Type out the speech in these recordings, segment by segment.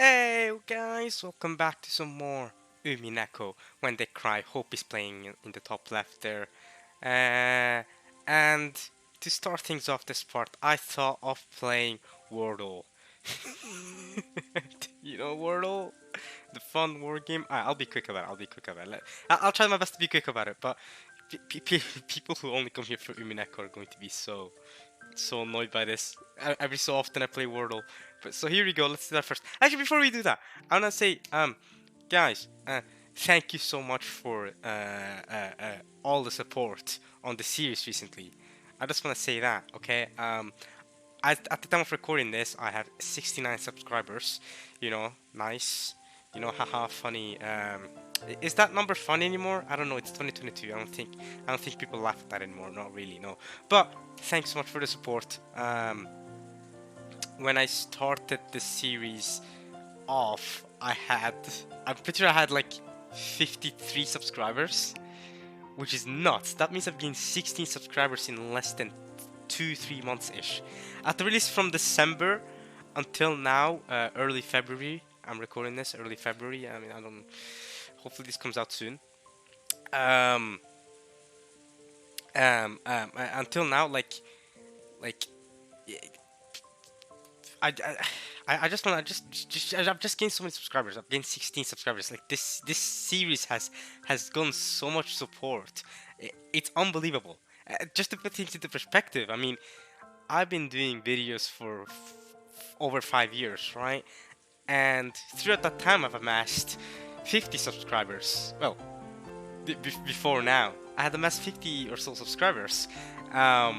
Hey guys, welcome back to some more Umineko. When They Cry, Hope is playing in the top left there. And to start things off this part, I thought of playing Wordle. You know Wordle? The fun word game? I'll be quick about it, I'll try my best to be quick about it, but people who only come here for Umineko are going to be so annoyed by this. Every so often I play Wordle. But so here we go. Let's do that first. Actually, before we do that, I wanna say, guys, thank you so much for all the support on the series recently. I just wanna say that, okay? At the time of recording this, I had 69 subscribers. You know, nice. You know, haha, funny. Is that number funny anymore? I don't know. It's 2022. I don't think people laugh at that anymore. Not really, no. But thanks so much for the support. When I started the series off, I'm pretty sure I had like 53 subscribers, which is nuts. That means I've gained 16 subscribers in less than 2-3 months ish. At the release from December until now, early February. I'm recording this early February. I mean, I don't. Hopefully, this comes out soon. Until now, like, I, I just want to I've just gained so many subscribers. I've gained 16 subscribers. Like this series has gotten so much support. It's unbelievable. Just to put things into perspective, I mean, I've been doing videos for over 5 years, right? And throughout that time, I've amassed 50 subscribers. Well, before now, I had amassed 50 or so subscribers. Well,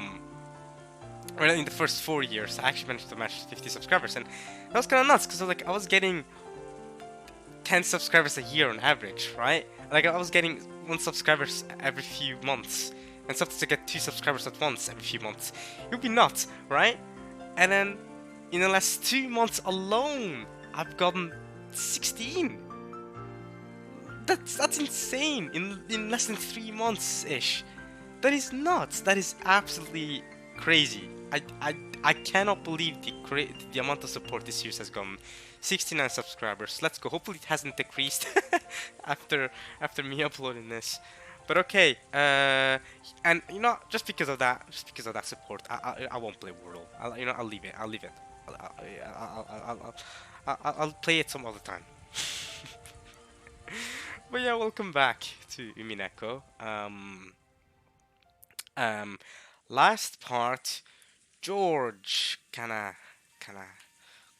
in the first 4 years, I actually managed to match 50 subscribers, and that was kind of nuts because I was getting 10 subscribers a year on average, right? Like I was getting 1 subscriber every few months, and sometimes to get 2 subscribers at once every few months. It would be nuts, right? And then in the last 2 months alone, I've gotten 16. That's insane. In less than 3 months ish. That is nuts. That is absolutely crazy. I cannot believe the amount of support this series has gotten. 69 subscribers. Let's go. Hopefully it hasn't decreased after me uploading this. But okay, and you know, just because of that support, I won't play Wordle. I'll leave it. I'll play it some other time. But yeah, welcome back to Umineko. Last part, George kinda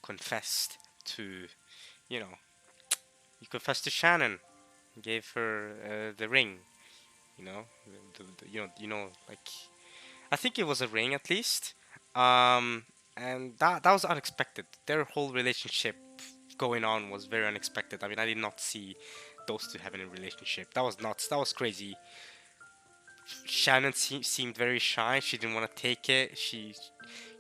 confessed to, you know, he confessed to Shannon, gave her the ring, you know, like I think it was a ring at least, and that was unexpected. Their whole relationship going on was very unexpected. I mean, I did not see those two having a relationship. That was nuts. That was crazy. Shannon seemed very shy. She didn't want to take it. She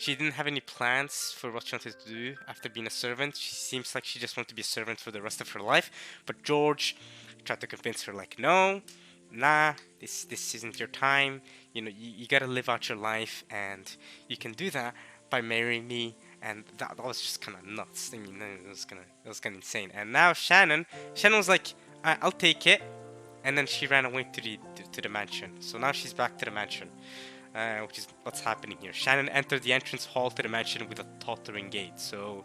didn't have any plans for what she wanted to do after being a servant. She seems like she just wanted to be a servant for the rest of her life. But George tried to convince her, like, no, nah, this isn't your time. You know, you gotta live out your life, and you can do that by marrying me. And that was just kind of nuts. I mean, it was kind of insane. And now Shannon was like, I'll take it. And then she ran away to the mansion. So now she's back to the mansion, which is what's happening here. Shannon entered the entrance hall to the mansion with a tottering gait. So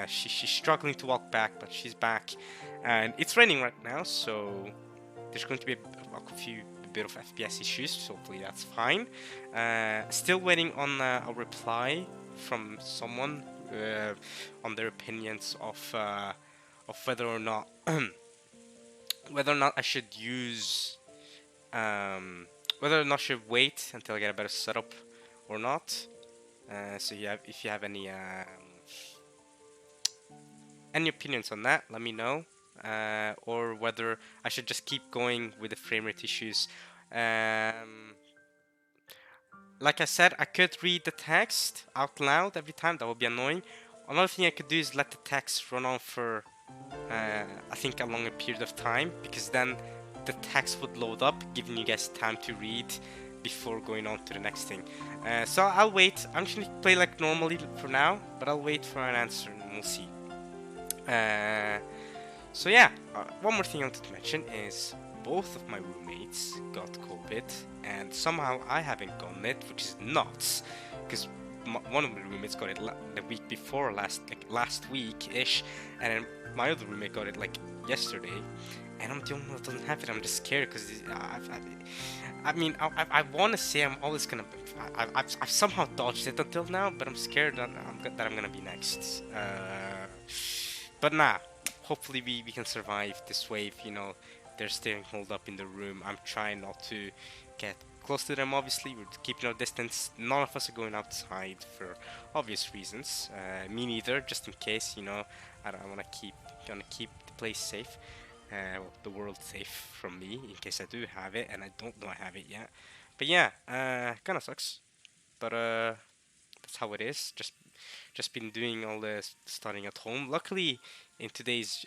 she's struggling to walk back, but she's back. And it's raining right now, so there's going to be a bit of FPS issues. So hopefully that's fine. Still waiting on a reply from someone on their opinions of whether or not I should use whether or not I should wait until I get a better setup or not. So if you have any opinions on that, let me know. Or whether I should just keep going with the frame rate issues. Like I said, I could read the text out loud every time. That would be annoying. Another thing I could do is let the text run on for I think a longer period of time, because then the text would load up, giving you guys time to read before going on to the next thing. So I'll wait. I'm just gonna play like normally for now, but I'll wait for an answer and we'll see. Uh, so yeah, one more thing I wanted to mention is both of my roommates got COVID, and somehow I haven't gotten it, which is nuts, because one of my roommates got it the week before last week ish, and then my other roommate got it like yesterday, and I'm the only one that doesn't have it. I'm just scared because I mean, I want to say I'm always gonna. I've somehow dodged it until now, but I'm scared that I'm gonna be next. But nah, hopefully we can survive this wave. You know, they're staying holed up in the room. I'm trying not to get close to them. Obviously, we're keeping our distance. None of us are going outside for obvious reasons. Me neither, just in case. You know, I want to gonna keep the place safe. Well, the world safe from me in case I do have it, and I don't know I have it yet. But yeah, kind of sucks. But that's how it is. Just been doing all the studying at home. Luckily, in today's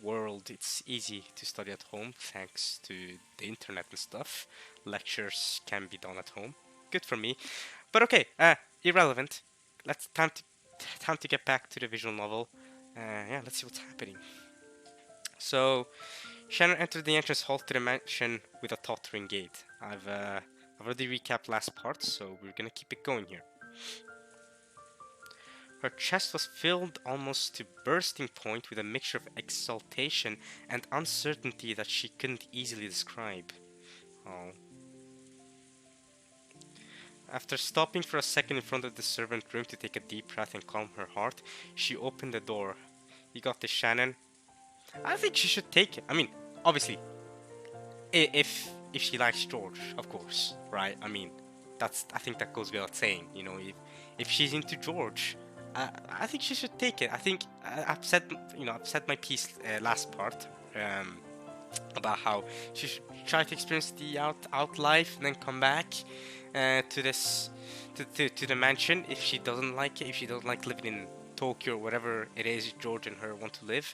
world, it's easy to study at home thanks to the internet and stuff. Lectures can be done at home. Good for me. But okay, irrelevant. Let's time to get back to the visual novel. Yeah, let's see what's happening. So, Shannon entered the entrance hall to the mansion with a tottering gait. I've already recapped last part, so we're gonna keep it going here. Her chest was filled almost to bursting point with a mixture of exultation and uncertainty that she couldn't easily describe. Oh. After stopping for a second in front of the servant room to take a deep breath and calm her heart, she opened the door. You got this, Shannon? I think she should take it. I mean, obviously, if she likes George, of course, right? I mean, I think that goes without saying. You know, if she's into George, I think she should take it. I think I've said my piece last part about how she should try to experience the out life and then come back to this to the mansion if she doesn't like it. If she doesn't like living in Tokyo or whatever it is George and her want to live.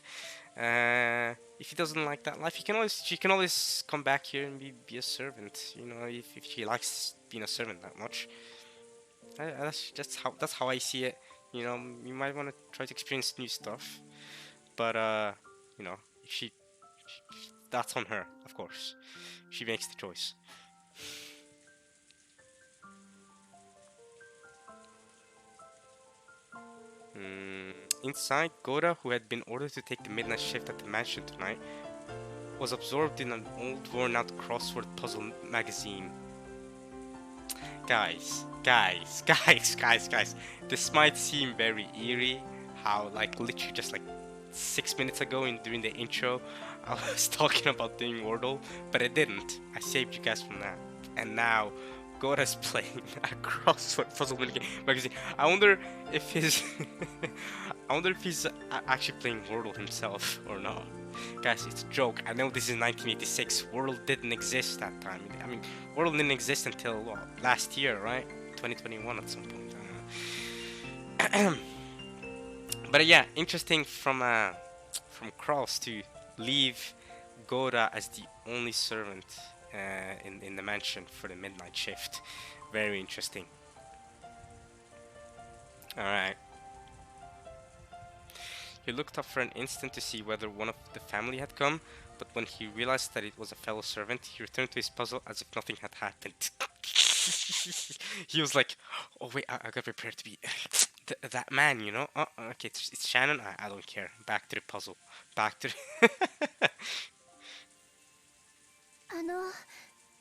If he doesn't like that life, she can always come back here and be a servant. You know, if she likes being a servant that much. That's how I see it. You know, you might want to try to experience new stuff, but you know, if that's on her, of course. She makes the choice. Inside, Gora, who had been ordered to take the midnight shift at the mansion tonight, was absorbed in an old worn-out crossword puzzle magazine. Guys, this might seem very eerie, how like literally just like 6 minutes ago during the intro, I was talking about doing Wordle, but I didn't. I saved you guys from that. And now, Gora's playing a crossword puzzle magazine. I wonder if he's actually playing Wordle himself or not. Guys, it's a joke. I know this is 1986. Wordle didn't exist that time. I mean, Wordle didn't exist until last year, right? 2021 at some point. But yeah, interesting from Kraus to leave Gora as the only servant in the mansion for the midnight shift. Very interesting. Alright. He looked up for an instant to see whether one of the family had come, but when he realized that it was a fellow servant, he returned to his puzzle as if nothing had happened. He was like, oh wait, I got prepared to be that man, you know? Oh, okay, it's Shannon, I don't care. Back to the puzzle. Back to the...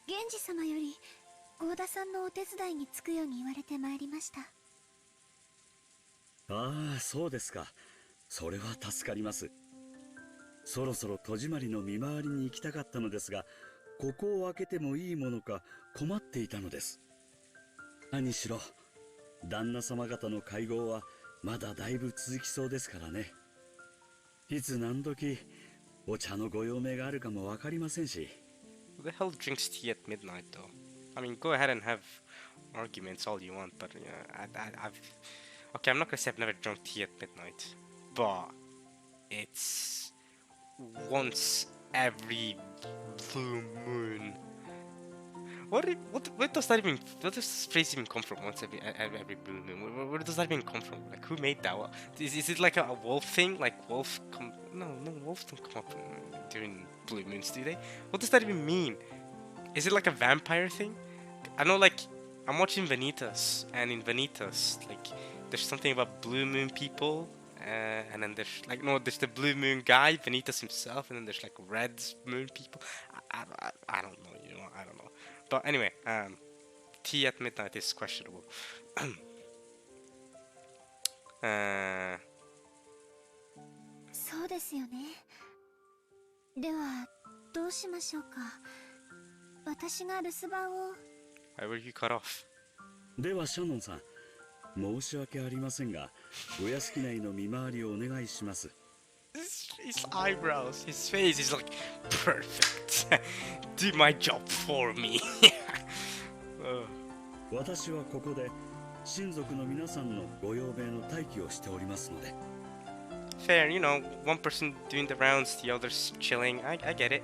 源氏様より合田さんのお手伝いにつくように言われてまいりました。ああ、そうですか。それは助かります。そろそろ戸締まりの見回りに行きたかったのですが、ここを開けてもいいものか困っていたのです。何しろ、旦那様方の会合はまだだいぶ続きそうですからね。いつ何時お茶のご用命があるかもわかりませんし。Who the hell drinks tea at midnight, though? I mean, go ahead and have arguments all you want, but I've... Okay, I'm not gonna say I've never drunk tea at midnight, but it's once every blue moon. what does that even? What does this phrase even come from? Once every blue moon. Where does that even come from? Like, who made that? Is it like a wolf thing? Like wolf come? No, wolves don't come up during blue moons, do they? What does that even mean? Is it like a vampire thing? I know, like, I'm watching Vanitas, and in Vanitas, like, there's something about blue moon people, and then there's like, no, there's the blue moon guy, Vanitas himself, and then there's like red moon people. I don't know, I don't know. But anyway, tea at midnight is questionable. uh, そうですよね。ではどうしましょうか。私が留守番を。why were you cut off? ではシャノンさん、申し訳ありませんが、お屋敷内の見回りをお願いします。His eyebrows, his face is like perfect. Do my job for me. 私はここで親族の皆さんのご用命の待機をしておりますので。Fair, one person doing the rounds, the others chilling. I get it,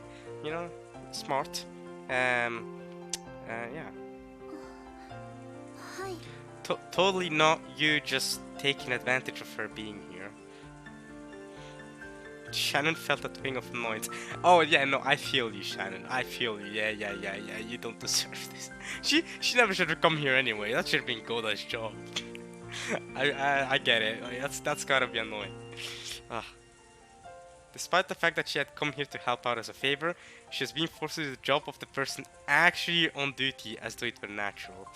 smart. Yeah. はい。Totally not you just taking advantage of her being here. Shannon felt a twinge of annoyance. Oh yeah, no, I feel you, Shannon. I feel you. Yeah. You don't deserve this. She never should have come here anyway. That should have been Goda's job. I get it. That's gotta be annoying. Ah. Despite the fact that she had come here to help out as a favor, she has been forced to do the job of the person actually on duty as though it were natural.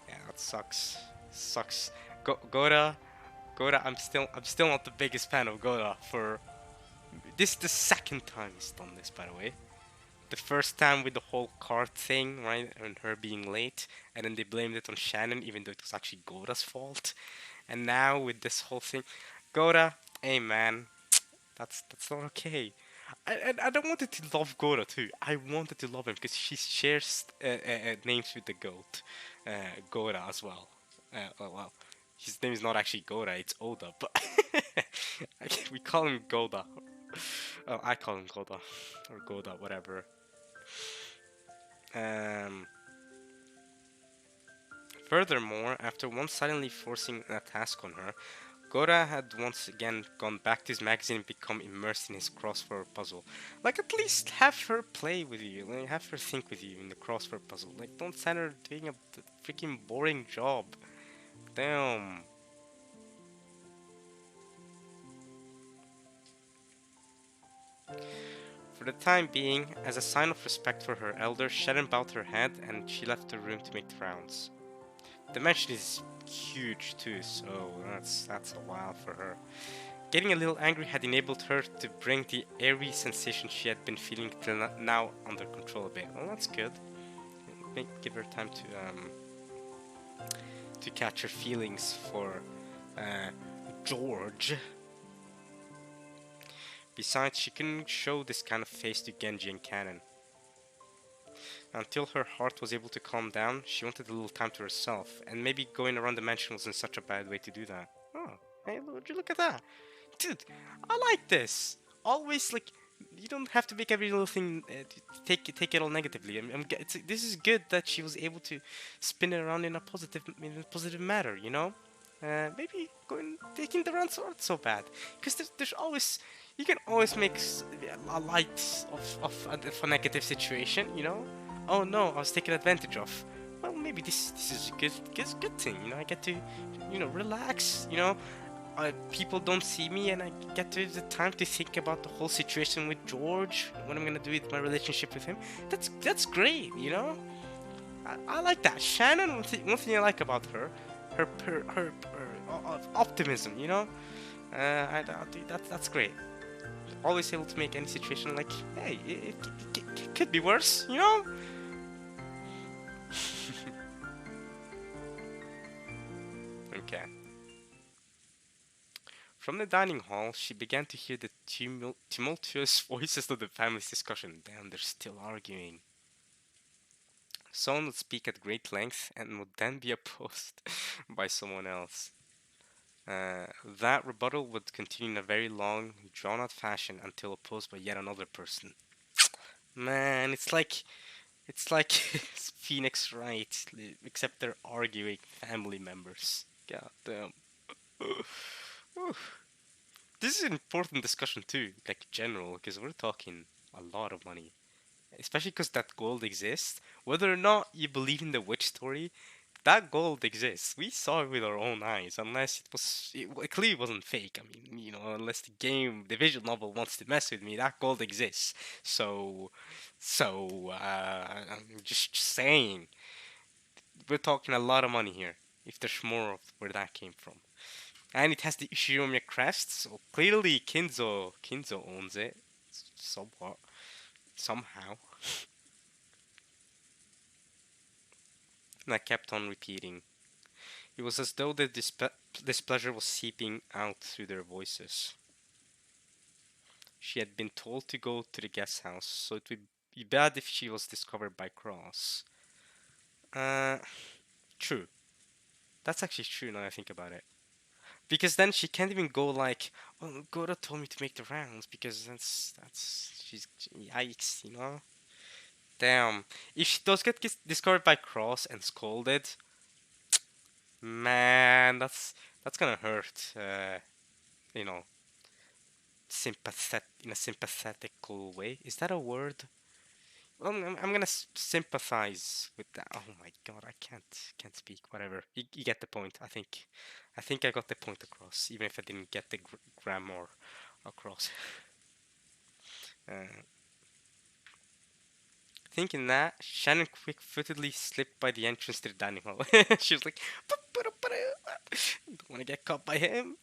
Yeah, that sucks. Sucks. Goda, I'm still not the biggest fan of Goda. For this is the second time he's done this, by the way. The first time with the whole card thing, right, and her being late, and then they blamed it on Shannon, even though it was actually Goda's fault. And now with this whole thing, Goda, hey man, that's not okay. I don't want it to love Gora too. I wanted to love him because she shares names with the goat, Gora as well. Well, his name is not actually Gora, it's Oda, but we call him Goda. Oh, I call him Goda or Goda, whatever. Furthermore, after once suddenly forcing a task on her, Gora had once again gone back to his magazine and become immersed in his crossword puzzle. Like, at least have her play with you, like, have her think with you in the crossword puzzle. Like, don't send her doing a freaking boring job. Damn. For the time being, as a sign of respect for her elder, Sharon bowed her head and she left the room to make the rounds. The mansion is huge too, so that's a while for her. Getting a little angry had enabled her to bring the airy sensation she had been feeling till now under control a bit. Well, that's good. Give her time to catch her feelings for George. Besides, she couldn't show this kind of face to Genji and Kanon. Until her heart was able to calm down, she wanted a little time to herself, and maybe going around the mansion wasn't such a bad way to do that. Oh, hey, would you look at that? Dude, I like this. Always, like, you don't have to make every little thing take it all negatively. This is good that she was able to spin it around in a positive manner, maybe taking the rounds aren't so bad, because there's always, you can always make a light of a negative situation, Oh no, I was taken advantage of. Well, maybe this is a good thing, I get to, relax, people don't see me, and I get to the time to think about the whole situation with George, what I'm gonna do with my relationship with him. That's great, I like that. Shannon, one thing I like about her optimism, that's great. Always able to make any situation like, hey, it could be worse, Okay. From the dining hall, she began to hear the tumultuous voices of the family's discussion. Damn, they're still arguing. Someone would speak at great length and would then be opposed by someone else. That rebuttal would continue in a very long, drawn-out fashion until opposed by yet another person. Man, it's like It's like Phoenix Wright, except they're arguing family members. God damn. This is an important discussion too, like general, because we're talking a lot of money. Especially because that gold exists. Whether or not you believe in the witch story, that gold exists. We saw it with our own eyes, unless it clearly wasn't fake. I mean, unless the visual novel wants to mess with me, that gold exists. So, I'm just saying, we're talking a lot of money here. If there's more of where that came from, and it has the Ishinomiya crest, so clearly Kinzo owns it, somewhat, somehow. And I kept on repeating. It was as though the displeasure was seeping out through their voices. She had been told to go to the guest house, so it would be bad if she was discovered by Cross. Uh, true. That's actually true now I think about it. Because then she can't even go like, well, Goro told me to make the rounds because she's yikes, you know. Damn. If she does get discovered by Cross and scolded, man, that's gonna hurt. You know, in a sympathetical way. Is that a word? Well, I'm gonna sympathize with that. Oh my god, I can't speak. Whatever. You get the point. I think I got the point across, even if I didn't get the grammar across. Uh, Thinking that, Shannon quick-footedly slipped by the entrance to the dining hall. She was like, don't want to get caught by him.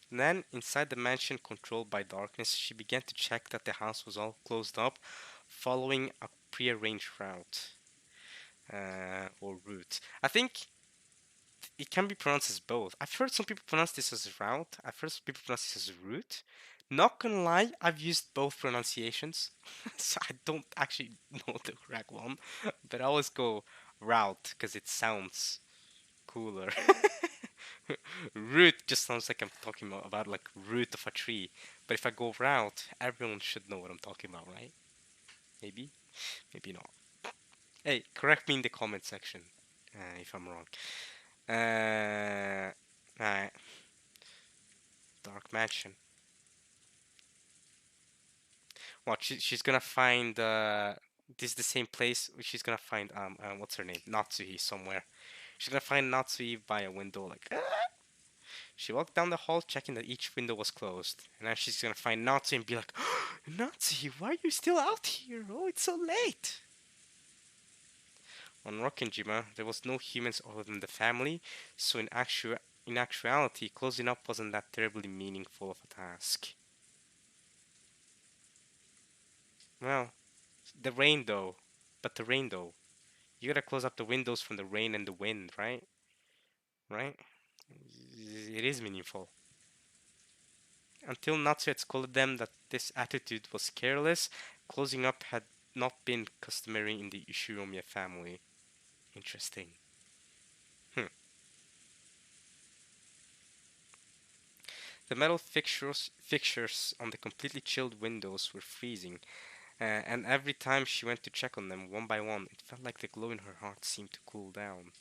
And then, inside the mansion controlled by darkness, she began to check that the house was all closed up, following a prearranged route. Or route. I think it can be pronounced as both. I've heard some people pronounce this as route. I've heard some people pronounce this as route. Not gonna lie, I've used both pronunciations, so I don't actually know the correct one. But I always go route because it sounds cooler. Root just sounds like I'm talking about like root of a tree. But if I go route, everyone should know what I'm talking about, right? Maybe, maybe not. Hey, correct me in the comment section if I'm wrong. Alright, Dark Mansion. Well, she's gonna find this is the same place she's gonna find what's her name, Natsuhi somewhere. She's gonna find Natsuhi by a window like. She walked down the hall, checking that each window was closed. And then she's gonna find Natsuhi and be like, Natsuhi, why are you still out here? Oh, it's so late. On Rokkenjima, there was no humans other than the family, so in actuality, closing up wasn't that terribly meaningful of a task. Well, the rain though. But the rain though. You gotta close up the windows from the rain and the wind, right? Right? It is meaningful. Until Natsu had scolded them that this attitude was careless, closing up had not been customary in the Ishinomiya family. Interesting. Hmm. The metal fixtures on the completely chilled windows were freezing, and every time she went to check on them one by one, it felt like the glow in her heart seemed to cool down.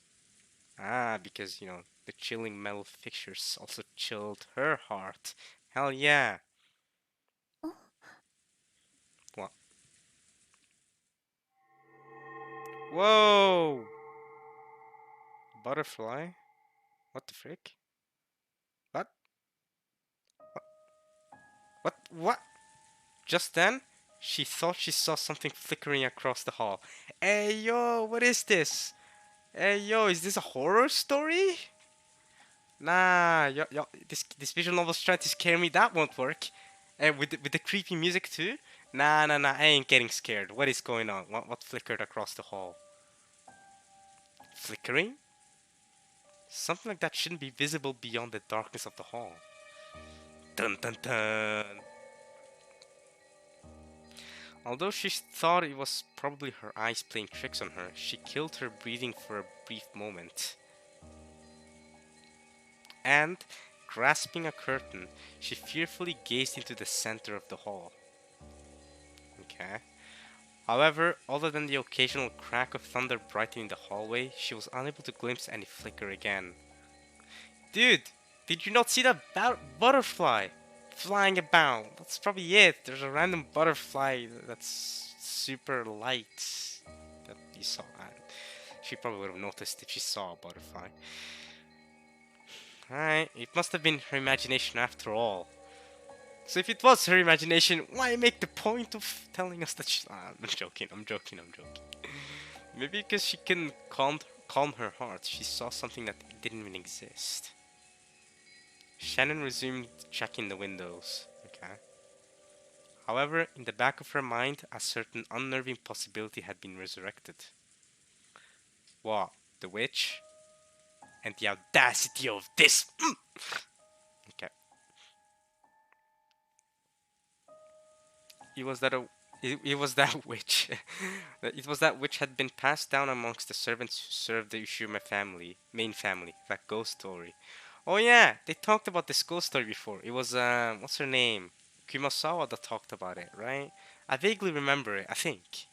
Ah, because, the chilling metal fixtures also chilled her heart. Hell yeah. What? Whoa! Butterfly? What the frick? What? What? What? Just then, she thought she saw something flickering across the hall. Hey yo, what is this? Hey yo, is this a horror story? Nah, this visual novel's trying to scare me. That won't work. With the creepy music too. Nah, nah, nah. I ain't getting scared. What is going on? What flickered across the hall? Flickering? Something like that shouldn't be visible beyond the darkness of the hall. Dun dun dun. Although she thought it was probably her eyes playing tricks on her, she killed her breathing for a brief moment. And, grasping a curtain, she fearfully gazed into the center of the hall. Okay. However, other than the occasional crack of thunder brightening the hallway, she was unable to glimpse any flicker again. Dude, did you not see that butterfly flying about? That's probably it. There's a random butterfly that's super light that you saw. She probably would have noticed if she saw a butterfly. Alright, it must have been her imagination after all. So if it was her imagination, why make the point of telling us that she... I'm joking, I'm joking. Maybe because she couldn't calm her heart, she saw something that didn't even exist. Shannon resumed checking the windows. Okay. However, in the back of her mind, a certain unnerving possibility had been resurrected. What? The witch? And the audacity of this! Okay. It was that it was that witch. It was that witch had been passed down amongst the servants who served the main family. That ghost story. Oh yeah, they talked about this ghost story before. It was what's her name? Kumasawa that talked about it, right? I vaguely remember it. I think.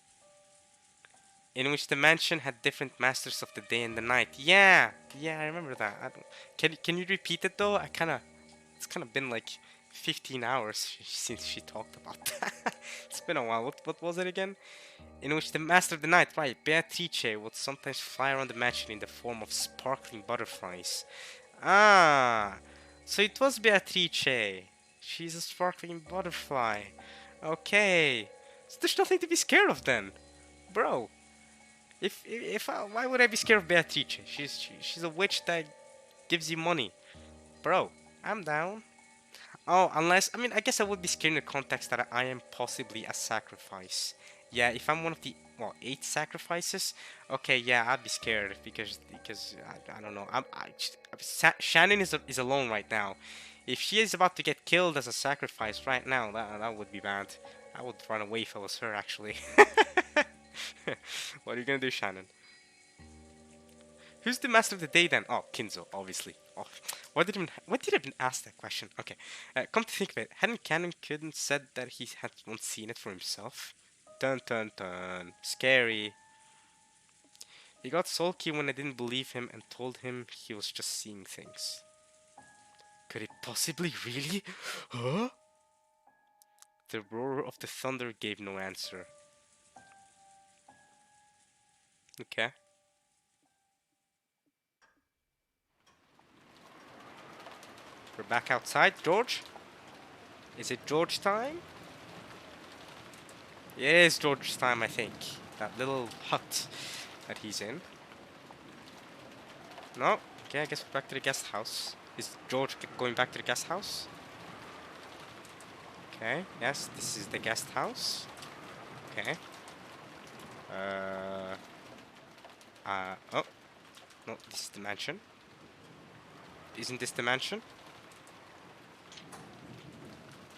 In which the mansion had different masters of the day and the night. Yeah, I remember that. Can you repeat it though? It's kind of been like 15 hours since she talked about that. It's been a while. What was it again? In which the master of the night, right, Beatrice, would sometimes fly around the mansion in the form of sparkling butterflies. Ah, so it was Beatrice. She's a sparkling butterfly. Okay, so there's nothing to be scared of then, bro. Why would I be scared of Beatrice? She's a witch that gives you money, bro. I'm down. Oh, unless, I mean, I guess I would be scared in the context that I am possibly a sacrifice. Yeah, if I'm one of the, well, 8 sacrifices, okay, yeah, I'd be scared because I don't know. Shannon is alone right now. If she is about to get killed as a sacrifice right now, that would be bad. I would run away if I was her, actually. What are you gonna do, Shannon? Who's the master of the day then? Oh, Kinzo, obviously. Oh, why did I even ask that question? Okay, come to think of it, hadn't Canon couldn't said that he had once seen it for himself? Dun dun dun. Scary. He got sulky when I didn't believe him and told him he was just seeing things. Could it possibly really? Huh? The roar of the thunder gave no answer. Okay. We're back outside. George? Is it George time? It is George's time, I think. That little hut that he's in. No? Okay, I guess we're back to the guest house. Is George going back to the guest house? Okay, yes, this is the guest house. Okay. Oh. No, this is the mansion. Isn't this the mansion?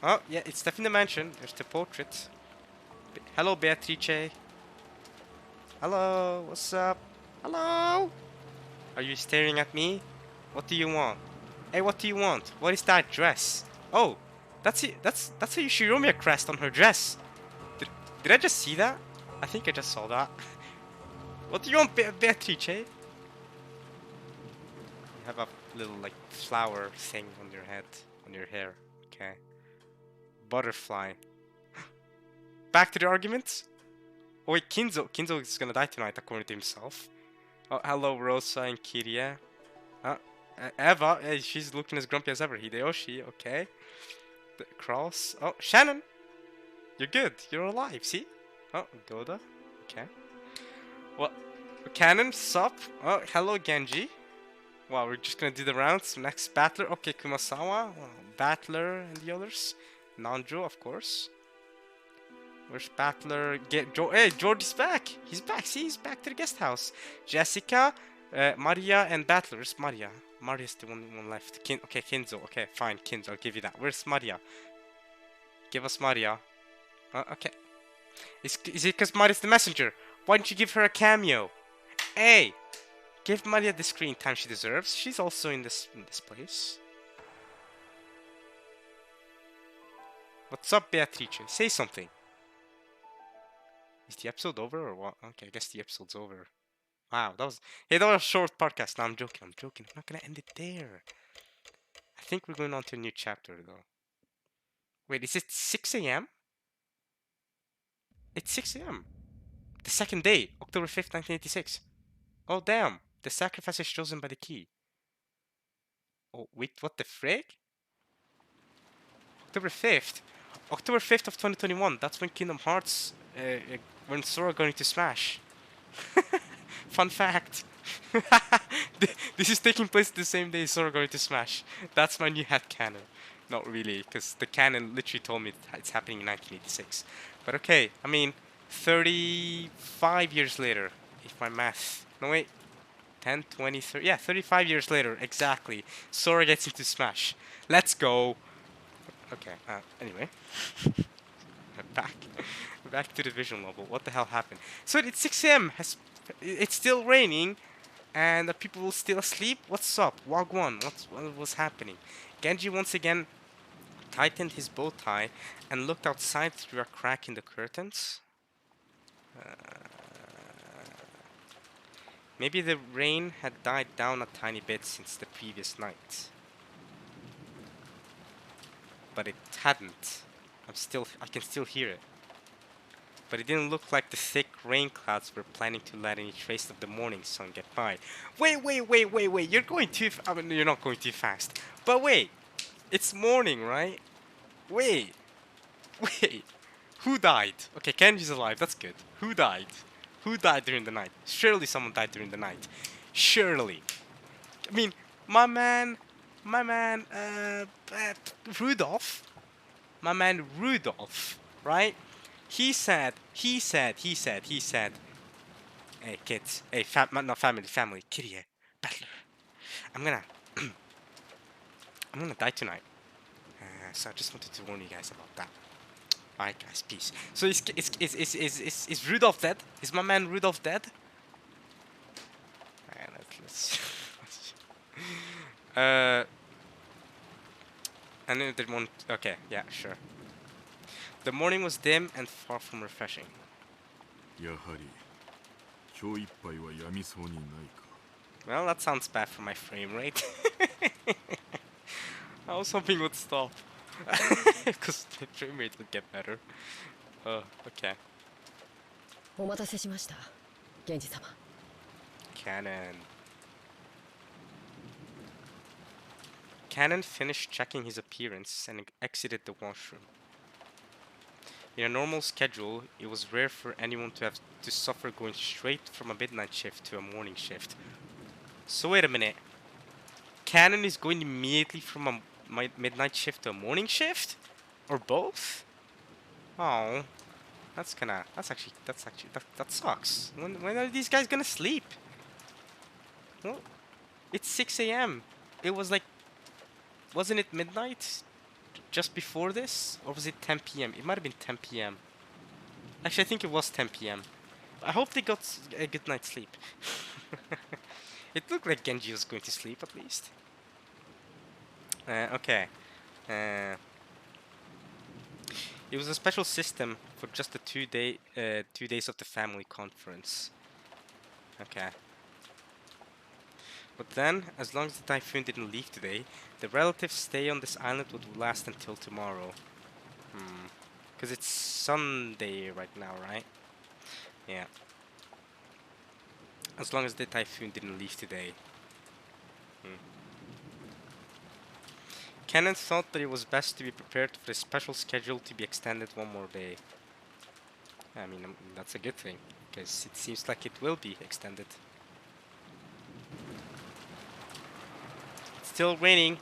Oh, yeah, it's definitely the mansion. There's the portrait. Hello, Beatrice. Hello, what's up? Hello? Are you staring at me? What do you want? Hey, what do you want? What is that dress? Oh, that's it. That's a Yoshiromiya crest on her dress. Did I just see that? I think I just saw that. What do you want, Beatrice? You have a little like flower thing on your head, on your hair. Okay. Butterfly. Back to the arguments. Oh wait, Kinzo is gonna die tonight according to himself. Oh, hello, Rosa and Kiria. Eva, she's looking as grumpy as ever. Hideyoshi, okay. The cross. Oh, Shannon! You're good. You're alive, see? Oh, Goda. Okay. Well, Cannon, sup? Oh, hello, Genji. Wow, we're just gonna do the rounds. Next battler. Okay, Kumasawa. Well, battler and the others. Nanjo, of course. Where's Battler? Hey, George is back. He's back. See, he's back to the guest house. Jessica, Maria, and Battler. Where's Maria? Maria's the one left. Okay, Kinzo. Okay, fine, Kinzo. I'll give you that. Where's Maria? Give us Maria. Okay. Is it because Maria's the messenger? Why don't you give her a cameo? Hey, give Maria the screen time she deserves. She's also in this place. What's up, Beatrice? Say something. Is the episode over or what? Okay, I guess the episode's over. Wow, that was a short podcast. No, I'm joking. I'm joking. I'm not gonna end it there. I think we're going on to a new chapter though. Wait, is it 6 a.m.? It's 6 a.m. The second day, October 5th, 1986. Oh damn! The sacrifice is chosen by the key. Oh wait, what the frick? October 5th? October 5th of 2021. That's when Kingdom Hearts, when Sora going to Smash. Fun fact. This is taking place the same day Sora going to Smash. That's my new headcanon. Not really, because the canon literally told me it's happening in 1986. But okay, I mean, 35 years later, if my math... No wait, 10, 20, 30... Yeah, 35 years later, exactly. Sora gets into Smash. Let's go! Okay, anyway. back back to the vision level. What the hell happened? So it's 6 a.m. It's still raining, and the people will still asleep. What's up? Wagwan. What was happening? Genji once again tightened his bow tie and looked outside through a crack in the curtains. Maybe the rain had died down a tiny bit since the previous night, but it hadn't. I can still hear it. But it didn't look like the thick rain clouds were planning to let any trace of the morning sun get by. Wait, you're going too I mean, you're not going too fast. But wait, it's morning, right? Wait, wait. Who died? Okay, Kenji's alive, that's good. Who died? Who died during the night? Surely someone died during the night. Surely. I mean, my man, Rudolph. My man Rudolph, right? He said, hey kids, hey not family, kitty, battler. I'm gonna, I'm gonna die tonight. So I just wanted to warn you guys about that. Alright guys, peace. So is Rudolph dead? Is my man Rudolph dead? Alright, let's I knew they want, okay, yeah, sure. The morning was dim and far from refreshing. やはり今日いっぱいはやみそうにないか。 Well, that sounds bad for my frame rate. I was hoping it would stop. Because the frame rate would get better. Okay. お待たせしました、源氏様。 Cannon. Cannon finished checking his appearance and exited the washroom. In a normal schedule, it was rare for anyone to have to suffer going straight from a midnight shift to a morning shift. So wait a minute. Cannon is going immediately from a midnight shift to a morning shift? Or both? Oh. That sucks. When are these guys gonna sleep? Well, it's 6 a.m. It was like... Wasn't it midnight? Just before this? Or was it 10 p.m.? It might have been 10 p.m. Actually, I think it was 10 p.m. I hope they got a good night's sleep. It looked like Genji was going to sleep at least. Okay. It was a special system for just the 2 days of the family conference. Okay. But then, as long as the typhoon didn't leave today, the relatives' stay on this island would last until tomorrow. Because it's Sunday right now, right? Yeah. As long as the typhoon didn't leave today. Cannon thought that it was best to be prepared for the special schedule to be extended one more day. I mean, that's a good thing, because it seems like it will be extended. It's still raining.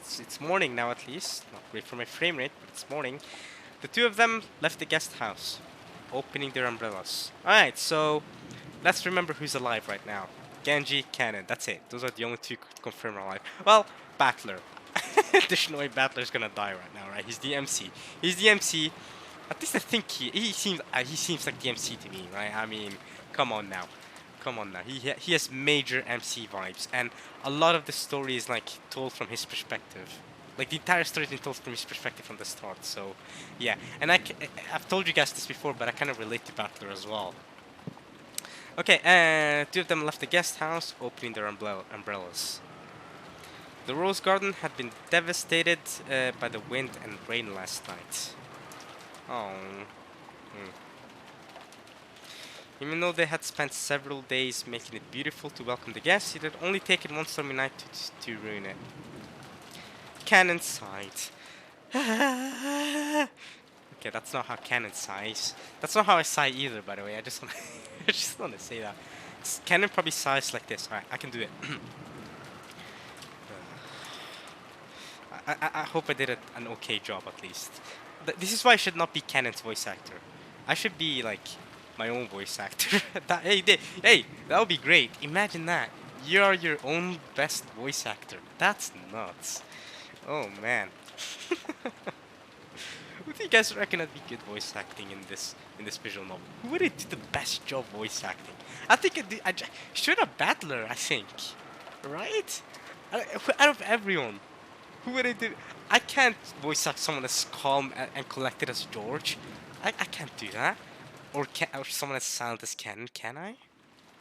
It's morning now at least. Not great for my frame rate, but it's morning. The two of them left the guest house, opening their umbrellas. Alright, so let's remember who's alive right now. Genji, Cannon, that's it. Those are the only two confirmed alive. Well, Battler. The Shinoi Battler's gonna die right now, right? He's the MC. He's the MC. At least I think he seems like the MC to me, right? I mean, come on now. He has major MC vibes, and a lot of the story is like told from his perspective. Like the entire story has been told from his perspective from the start. So, yeah. And I've told you guys this before, but I kind of relate to Battler as well. Okay, two of them left the guest house, opening their umbrellas. The rose garden had been devastated by the wind and rain last night. Oh. Hmm. Even though they had spent several days making it beautiful to welcome the guests, it had only taken one stormy night to ruin it. Cannon sighed. Okay, that's not how Cannon sighs. That's not how I sigh either, by the way. I just want I just want to say that. Cannon probably sighs like this. Alright, I can do it. I hope I did an okay job at least. This is why I should not be Cannon's voice actor. I should be like my own voice actor. Hey, that would be great. Imagine that. You are your own best voice actor. That's nuts. Oh man. Who do you guys reckon would be good voice acting in this visual novel? Who would do the best job voice acting? I think should a Battler. I think, right? Out of everyone, who would I do? I can't voice act someone as calm and collected as George. I can't do that. Or someone as silent as Ken. Can I?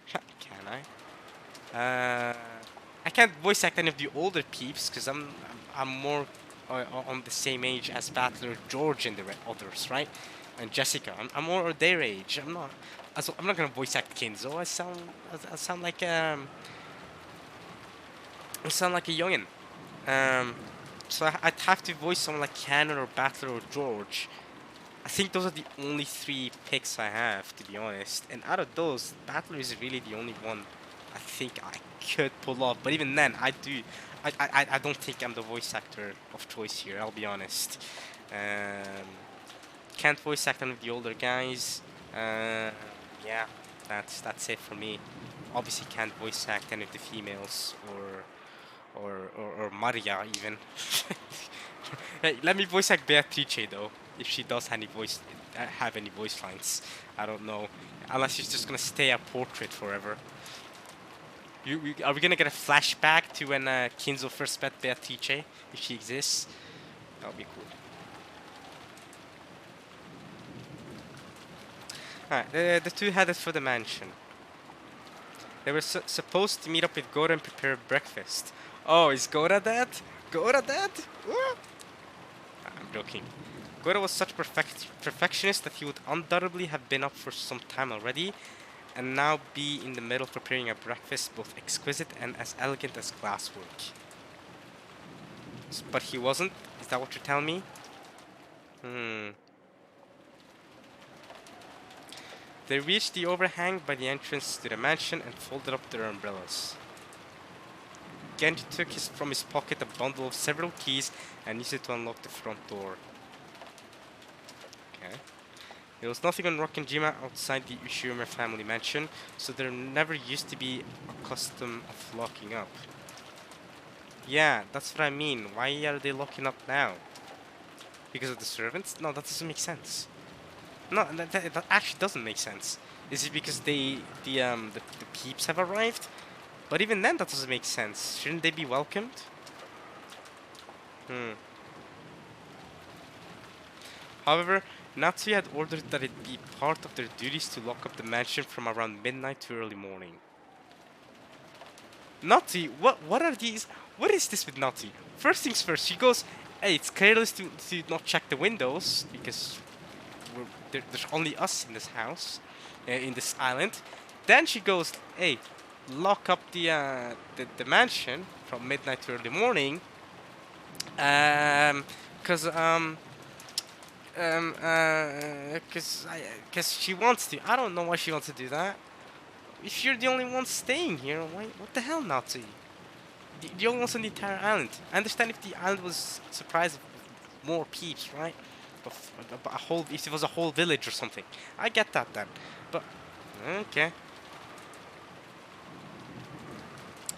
Can I? I can't voice act any of the older peeps because I'm more on the same age as Battler, George, and the others, right? And Jessica. I'm more their age. I'm not gonna voice act Kinzo. I sound like I sound like a youngin. So I'd have to voice someone like Cannon or Battler or George. I think those are the only three picks I have, to be honest. And out of those, Battler is really the only one I think I could pull off. But even then, I don't think I'm the voice actor of choice here, I'll be honest. Can't voice act any of the older guys. Yeah, that's it for me. Obviously can't voice act any of the females or Maria even. Hey, let me voice act Beatrice though, if she does have any voice lines. I don't know, unless she's just gonna stay a portrait forever. Are we gonna get a flashback to when Kinzo first met Beatrice, if she exists? That would be cool. Alright, the two headed for the mansion. They were supposed to meet up with Gora and prepare breakfast. Oh, is Gora dead? Gora dead? What? I'm joking. Gora was such perfectionist that he would undoubtedly have been up for some time already, and now be in the middle of preparing a breakfast both exquisite and as elegant as glasswork. But he wasn't? Is that what you're telling me? They reached the overhang by the entrance to the mansion and folded up their umbrellas. Genji took from his pocket a bundle of several keys and used it to unlock the front door. Okay. There was nothing on Rokkenjima outside the Ushiyama family mansion, so there never used to be a custom of locking up. Yeah, that's what I mean. Why are they locking up now? Because of the servants? No, that doesn't make sense. No, that actually doesn't make sense. Is it because the peeps have arrived? But even then, that doesn't make sense. Shouldn't they be welcomed? However, Natsuya had ordered that it be part of their duties to lock up the mansion from around midnight to early morning. Natsuya, what are these? What is this with Natsuya? First things first, she goes, hey, it's careless to not check the windows because there's only us in this house, in this island. Then she goes, hey, lock up the mansion from midnight to early morning, cause she wants to. I don't know why she wants to do that. If you're the only one staying here, why? What the hell, Nazi? The only ones on the entire island. I understand if the island was surprised with more peeps, right? If it was a whole village or something, I get that then. But okay.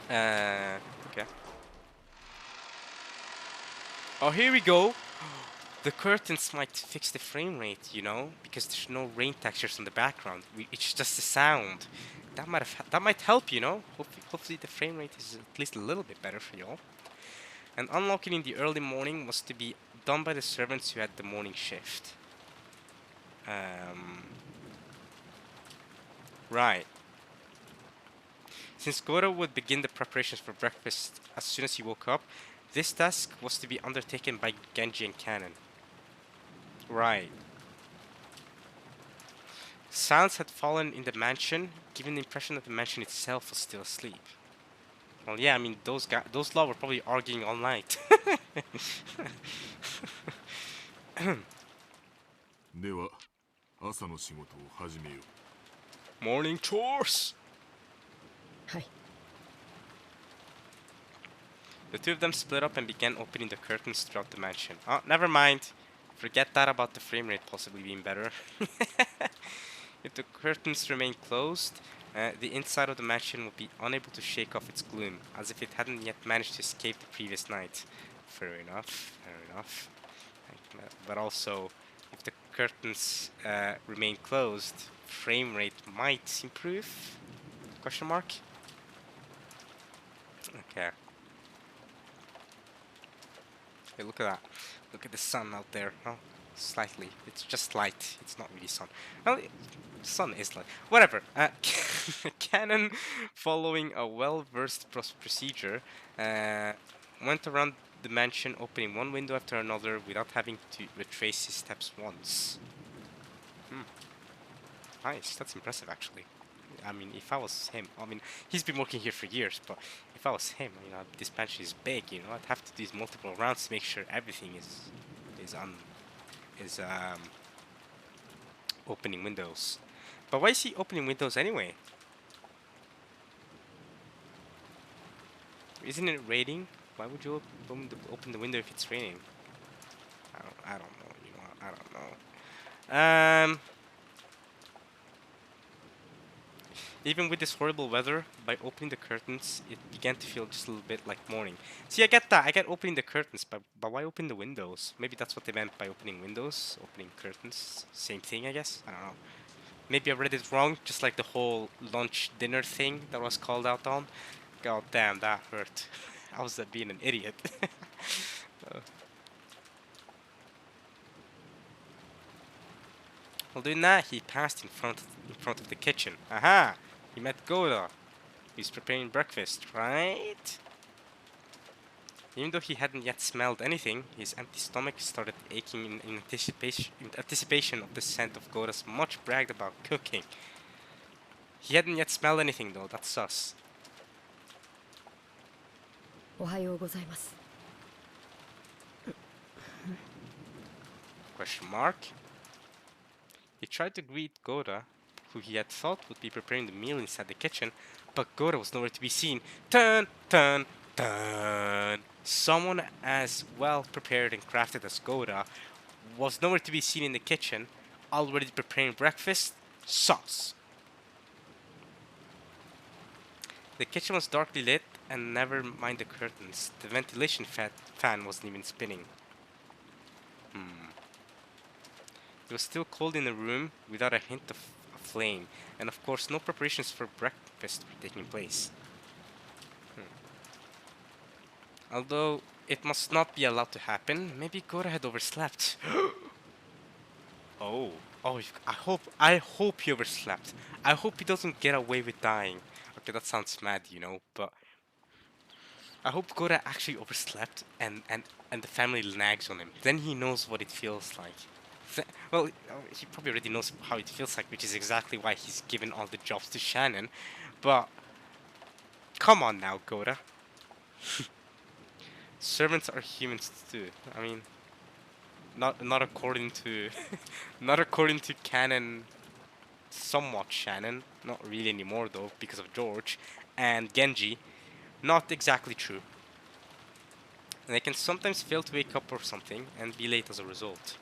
Okay. Oh, here we go. The curtains might fix the frame rate, you know, because there's no rain textures in the background. It's just the sound. That might help, you know. Hopefully the frame rate is at least a little bit better for y'all. and unlocking in the early morning was to be done by the servants who had the morning shift. Right. Since Goro would begin the preparations for breakfast as soon as he woke up, this task was to be undertaken by Genji and Kanon. Right. Silence had fallen in the mansion, giving the impression that the mansion itself was still asleep. Well, yeah, I mean, those law were probably arguing all night. では朝の仕事を始めよう。 Morning chores! はい。 The two of them split up and began opening the curtains throughout the mansion. Oh, never mind. Forget that about the frame rate possibly being better. If the curtains remain closed, the inside of the mansion would be unable to shake off its gloom, as if it hadn't yet managed to escape the previous night. Fair enough, fair enough. But also, if the curtains remain closed, frame rate might improve? Question mark? Okay. Hey, look at that. Look at the sun out there. Oh, slightly. It's just light. It's not really sun. Well, sun is light. Whatever. Cannon, following a well-versed procedure, went around the mansion, opening one window after another without having to retrace his steps once. Nice. That's impressive, actually. I mean, if I was him, I mean, he's been working here for years, but if I was him, you know, this mansion is big, you know, I'd have to do these multiple rounds to make sure everything is opening windows. But why is he opening windows anyway? Isn't it raining? Why would you open the window if it's raining? I don't know, you know, I don't know. Even with this horrible weather, by opening the curtains, it began to feel just a little bit like morning. See, I get that. I get opening the curtains, but why open the windows? Maybe that's what they meant by opening windows, opening curtains. Same thing, I guess. I don't know. Maybe I read it wrong, just like the whole lunch dinner thing that was called out on. God damn, that hurt. I was being an idiot. While doing that, he passed in front of the kitchen. Aha! He met Goda. He's preparing breakfast, right? Even though he hadn't yet smelled anything, his empty stomach started aching in anticipation of the scent of Goda's much bragged about cooking. He hadn't yet smelled anything though, that's sus. おはようございます。 Question mark? He tried to greet Goda, who he had thought would be preparing the meal inside the kitchen, but Goda was nowhere to be seen. Turn, turn, turn. Someone as well prepared and crafted as Goda was nowhere to be seen in the kitchen, already preparing breakfast. Sauce. The kitchen was darkly lit, and never mind the curtains, the ventilation fan wasn't even spinning. It was still cold in the room, without a hint of a flame, and of course no preparations for breakfast were taking place. Although it must not be allowed to happen, maybe Gora had overslept. Oh, I hope he overslept. I hope he doesn't get away with dying. Okay, that sounds mad, you know, but I hope Gora actually overslept and the family nags on him. Then he knows what it feels like. Well, he probably already knows how it feels like, which is exactly why he's given all the jobs to Shannon. But come on now, Gora. Servants are humans too. I mean, not according to not according to canon. Somewhat Shannon, not really anymore though because of George and Genji. Not exactly true. And they can sometimes fail to wake up or something and be late as a result.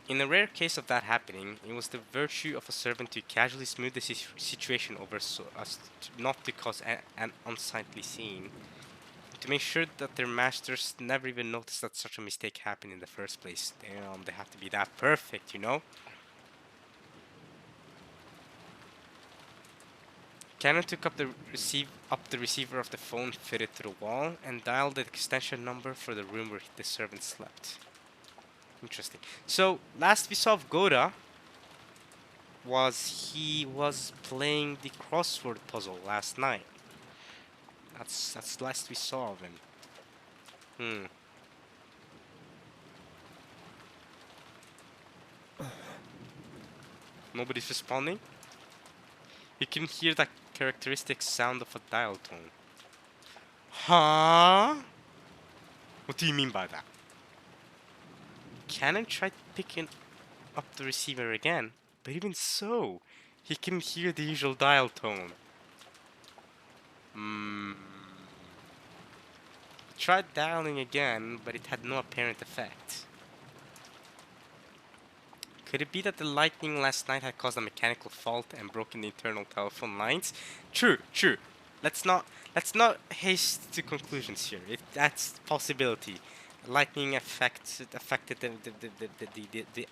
In a rare case of that happening, it was the virtue of a servant to casually smooth the situation over so as not to cause an unsightly scene, to make sure that their masters never even noticed that such a mistake happened in the first place. Damn, they have to be that perfect, you know? Cannon took up the receiver of the phone fitted to the wall and dialed the extension number for the room where the servant slept. Interesting. So last we saw of Goda was he was playing the crossword puzzle last night. That's the last we saw of him. Hmm. Nobody's responding? You can hear that characteristic sound of a dial tone. Huh? What do you mean by that? Cannon tried picking up the receiver again, but even so, he couldn't hear the usual dial tone. Hmm. He tried dialing again, but it had no apparent effect. Could it be that the lightning last night had caused a mechanical fault and broken the internal telephone lines? True, true. Let's not haste to conclusions here. That's a possibility. Lightning affected the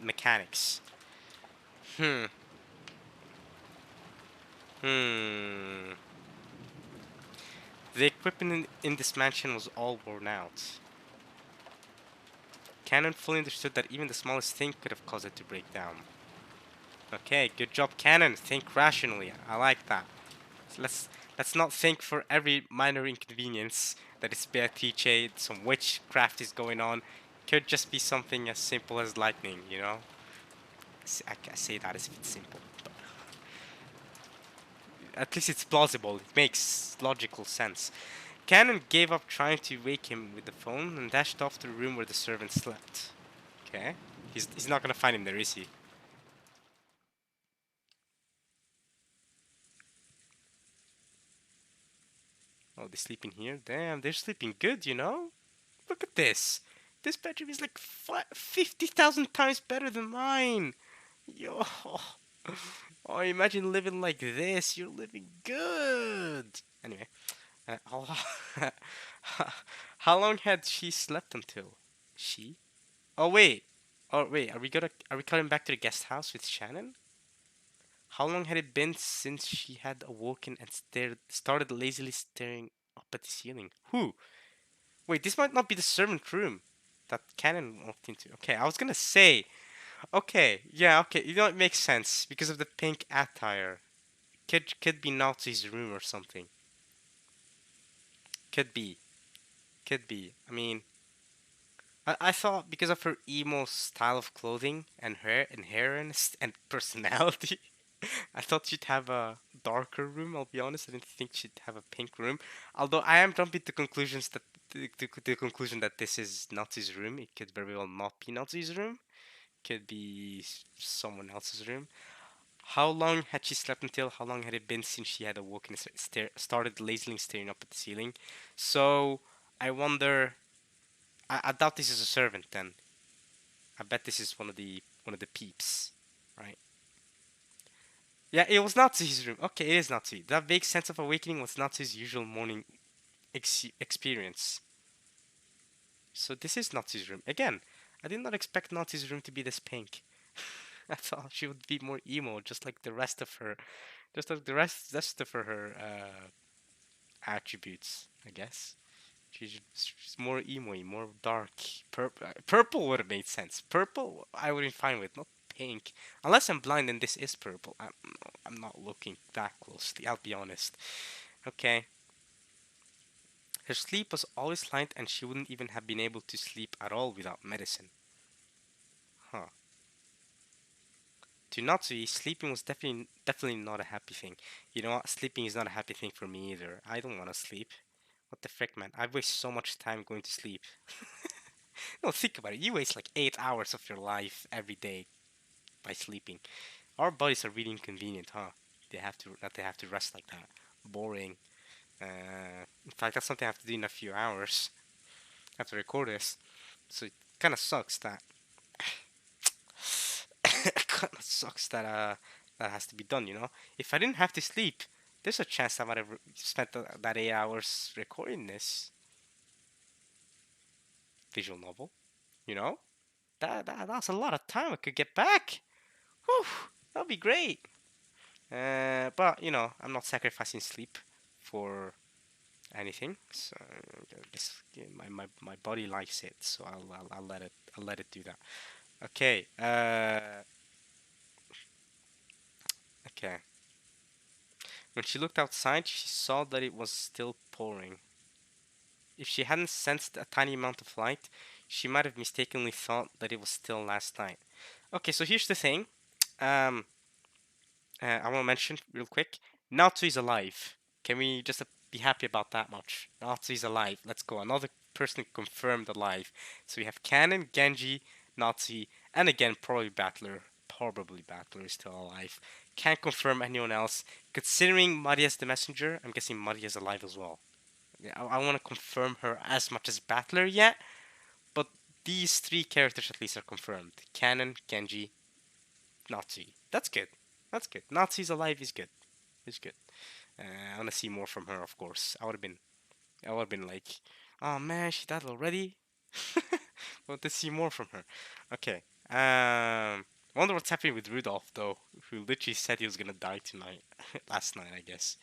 mechanics. Hmm. Hmm. The equipment in this mansion was all worn out. Cannon fully understood that even the smallest thing could have caused it to break down. Okay, good job, Cannon. Think rationally. I like that. So let's not think for every minor inconvenience that it's Beatrice, some witchcraft is going on. Could just be something as simple as lightning, you know? I can say that as if it's simple. But at least it's plausible. It makes logical sense. Cannon gave up trying to wake him with the phone and dashed off to the room where the servant slept. Okay. He's not gonna find him there, is he? Oh, they sleep in here? Damn, they're sleeping good, you know? Look at this. This bedroom is like 50,000 times better than mine. Yo. Oh, imagine living like this. You're living good. Anyway, how, how long had she slept until? She? Oh wait. Oh wait. Are we coming back to the guest house with Shannon? How long had it been since she had awoken and started lazily staring up at the ceiling? Who? Wait, this might not be the servant room that Cannon walked into. Okay, I was gonna say. Okay, yeah, okay. You know, it makes sense because of the pink attire. Could be Nazi's room or something. Could be. Could be. I mean, I thought because of her emo style of clothing and hair and personality, I thought she'd have a darker room. I'll be honest, I didn't think she'd have a pink room. Although I am jumping to conclusions that the conclusion that this is Nazi's room. It could very well not be Nazi's room. Could be someone else's room. How long had she slept until? How long had it been since she had awoken and started lazily staring up at the ceiling? So I wonder. I doubt this is a servant then. I bet this is one of the peeps, right? Yeah, it was Natsu's room. Okay, it is Natsu. That vague sense of awakening was Natsu's usual morning experience. So this is Natsu's room. Again, I did not expect Natsu's room to be this pink. I thought she would be more emo, just like the rest of her, just like the rest of her attributes, I guess. She's more emo, more dark. Purple would have made sense. Purple, I would be fine with, not pink. Unless I'm blind and this is purple. I'm not looking that closely, I'll be honest. Okay. Her sleep was always light and she wouldn't even have been able to sleep at all without medicine. Huh. To Natsui, sleeping was definitely not a happy thing. You know what? Sleeping is not a happy thing for me either. I don't want to sleep. What the frick, man? I waste so much time going to sleep. No, think about it. You waste like 8 hours of your life every day by sleeping. Our bodies are really inconvenient, huh? They have to rest like that. Boring. In fact, that's something I have to do in a few hours. I have to record this, so it kind of sucks that it kind of sucks that that has to be done. You know, if I didn't have to sleep, there's a chance I might have spent that 8 hours recording this visual novel. You know, that's a lot of time I could get back. Whew, that'd be great. But you know, I'm not sacrificing sleep for anything. So this, my body likes it, so I'll let it do that. Okay. Okay. When she looked outside, she saw that it was still pouring. If she hadn't sensed a tiny amount of light, she might have mistakenly thought that it was still last night. Okay, so here's the thing. Um, I want to mention real quick. Natsu is alive. Can we just be happy about that much? Natsu is alive. Let's go. Another person confirmed alive. So we have Canon, Genji, Natsu, and again probably Battler. Probably Battler is still alive. Can't confirm anyone else. Considering Maria's the messenger, I'm guessing Maria's alive as well. Yeah, I want to confirm her as much as Battler yet, but these three characters at least are confirmed. Canon, Genji, Nazi. That's good. That's good. Nazi's alive is good. Is good. I want to see more from her, of course. I would have been like, oh man, she died already. Want to see more from her. Okay. Wonder what's happening with Rudolph though, who literally said he was gonna die tonight, last night, I guess.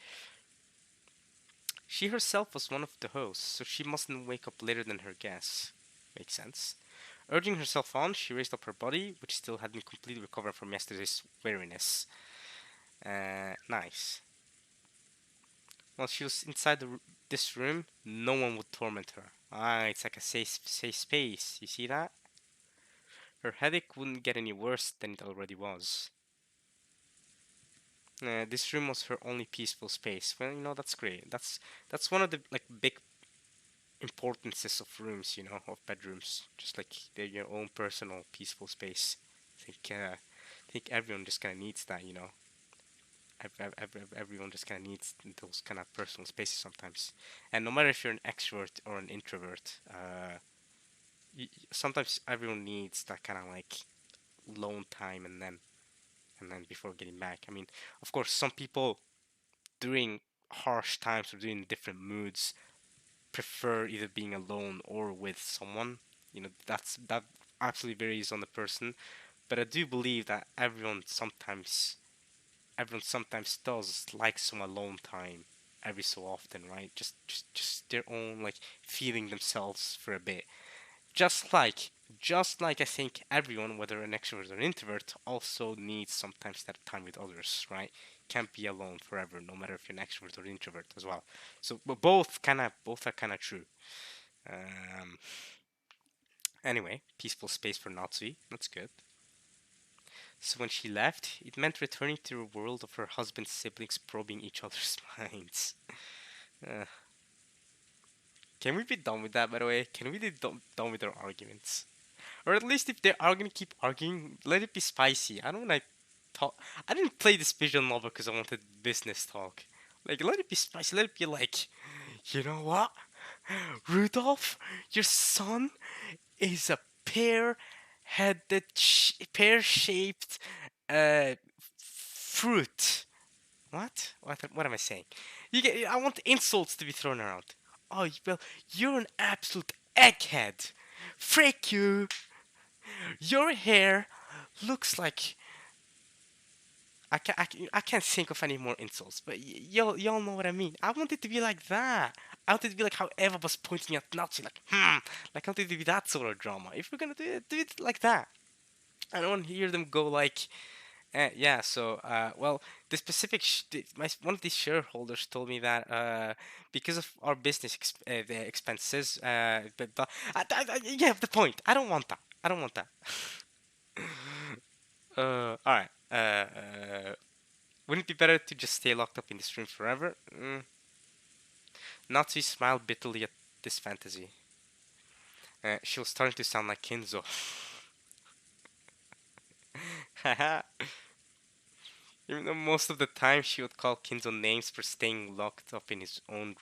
She herself was one of the hosts, so she mustn't wake up later than her guests. Makes sense. Urging herself on, she raised up her body, which still hadn't completely recovered from yesterday's weariness. Nice. While she was inside this room, no one would torment her. Ah, it's like a safe space. You see that? Her headache wouldn't get any worse than it already was. This room was her only peaceful space. Well, you know that's great. That's one of the like big importances of rooms. You know, of bedrooms. Just like they're your own personal peaceful space. I think everyone just kind of needs that. You know, everyone just kind of needs those kind of personal spaces sometimes. And no matter if you're an extrovert or an introvert, sometimes everyone needs that kind of like lone time and then before getting back. I mean, of course, some people during harsh times or during different moods prefer either being alone or with someone. You know, that absolutely varies on the person. But I do believe that everyone sometimes does like some alone time every so often, right? Just their own like feeling themselves for a bit. Just like just like I think everyone, whether an extrovert or an introvert, also needs sometimes that time with others, right? Can't be alone forever, no matter if you're an extrovert or introvert as well. So, but both are kind of true. Um, anyway, peaceful space for Natsui. That's good. So when she left, it meant returning to the world of her husband's siblings probing each other's minds. Uh, can we be done with that, by the way? Can we be done with their arguments? Or at least if they are gonna keep arguing, let it be spicy. I don't want to talk. I didn't play this visual novel because I wanted business talk. Like, let it be spicy. Let it be like, you know what? Rudolph, your son is a pear-headed, pear-shaped fruit. What am I saying? I want insults to be thrown around. Oh, well, you're an absolute egghead. Freak you. Your hair looks like I can't think of any more insults, but y'all know what I mean. I want it to be like that. I want it to be like how Eva was pointing at Nazi, like like I want it to be that sort of drama. If we're gonna do it like that. I don't want to hear them go like, yeah. So, well, the specific one of these shareholders told me that because of our business the expenses, but yeah, the point. I don't want that. I don't want that. All right. Wouldn't it be better to just stay locked up in this room forever? Natsu smiled bitterly at this fantasy. She was starting to sound like Kinzo. Even though most of the time she would call Kinzo names for staying locked up in his own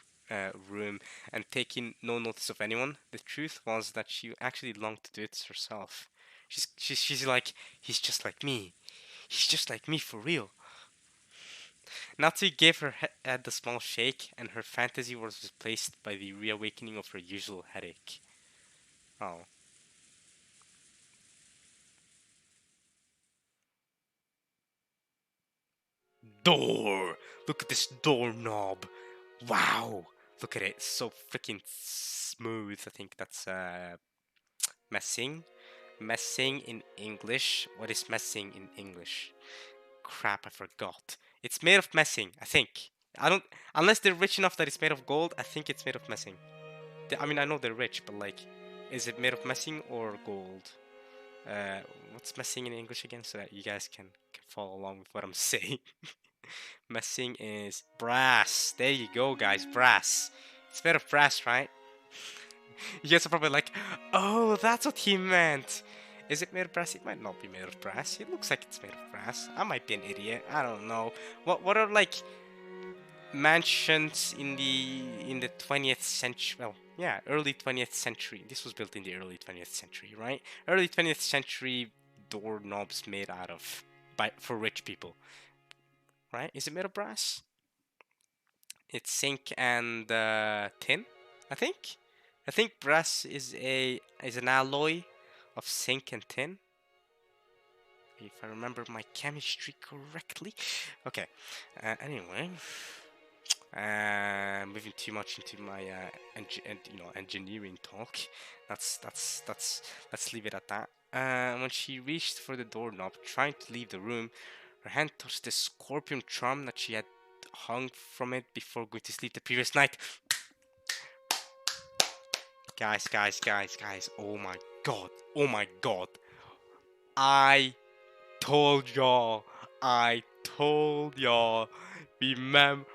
room and taking no notice of anyone, the truth was that she actually longed to do it herself. She's like, he's just like me. He's just like me for real. Natsu gave her head a small shake, and her fantasy was replaced by the reawakening of her usual headache. Oh. door. Look at this doorknob. Wow. Look at it. It's so freaking smooth. I think that's messing. Messing in English. What is messing in English? Crap, I forgot. It's made of messing, I think. I don't. Unless they're rich enough that it's made of gold, I think it's made of messing. I mean, I know they're rich, but like, is it made of messing or gold? What's messing in English again, so that you guys can follow along with what I'm saying? Messing is brass. There you go, guys. Brass. It's made of brass, right? You guys are probably like, oh, that's what he meant. Is it made of brass? It might not be made of brass. It looks like it's made of brass. I might be an idiot. I don't know. What are like mansions in the 20th century? Well, yeah, early 20th century. This was built in the early 20th century, right? Early 20th century doorknobs made out of for rich people, right? Is it made of brass? It's zinc and tin, I think. I think brass is an alloy of zinc and tin, if I remember my chemistry correctly. Okay. Anyway, moving too much into my engineering talk. Let's leave it at that. When she reached for the doorknob, trying to leave the room, her hand touched the scorpion charm that she had hung from it before going to sleep the previous night. Guys. Oh my god. Oh my god. I told y'all. Remember.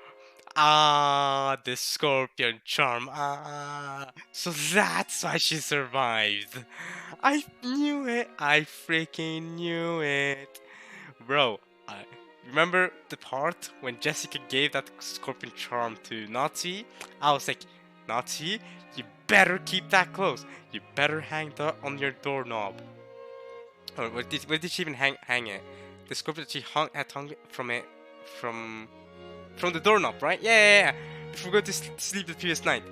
The scorpion charm. So that's why she survived. I knew it. I freaking knew it. Bro, I remember the part when Jessica gave that scorpion charm to Nazi? I was like, Nazi, you better keep that close. You better hang that on your doorknob. Or where did she even hang it? The scorpion that she had hung from it from the doorknob, right? Yeah. Before going to sleep the previous night.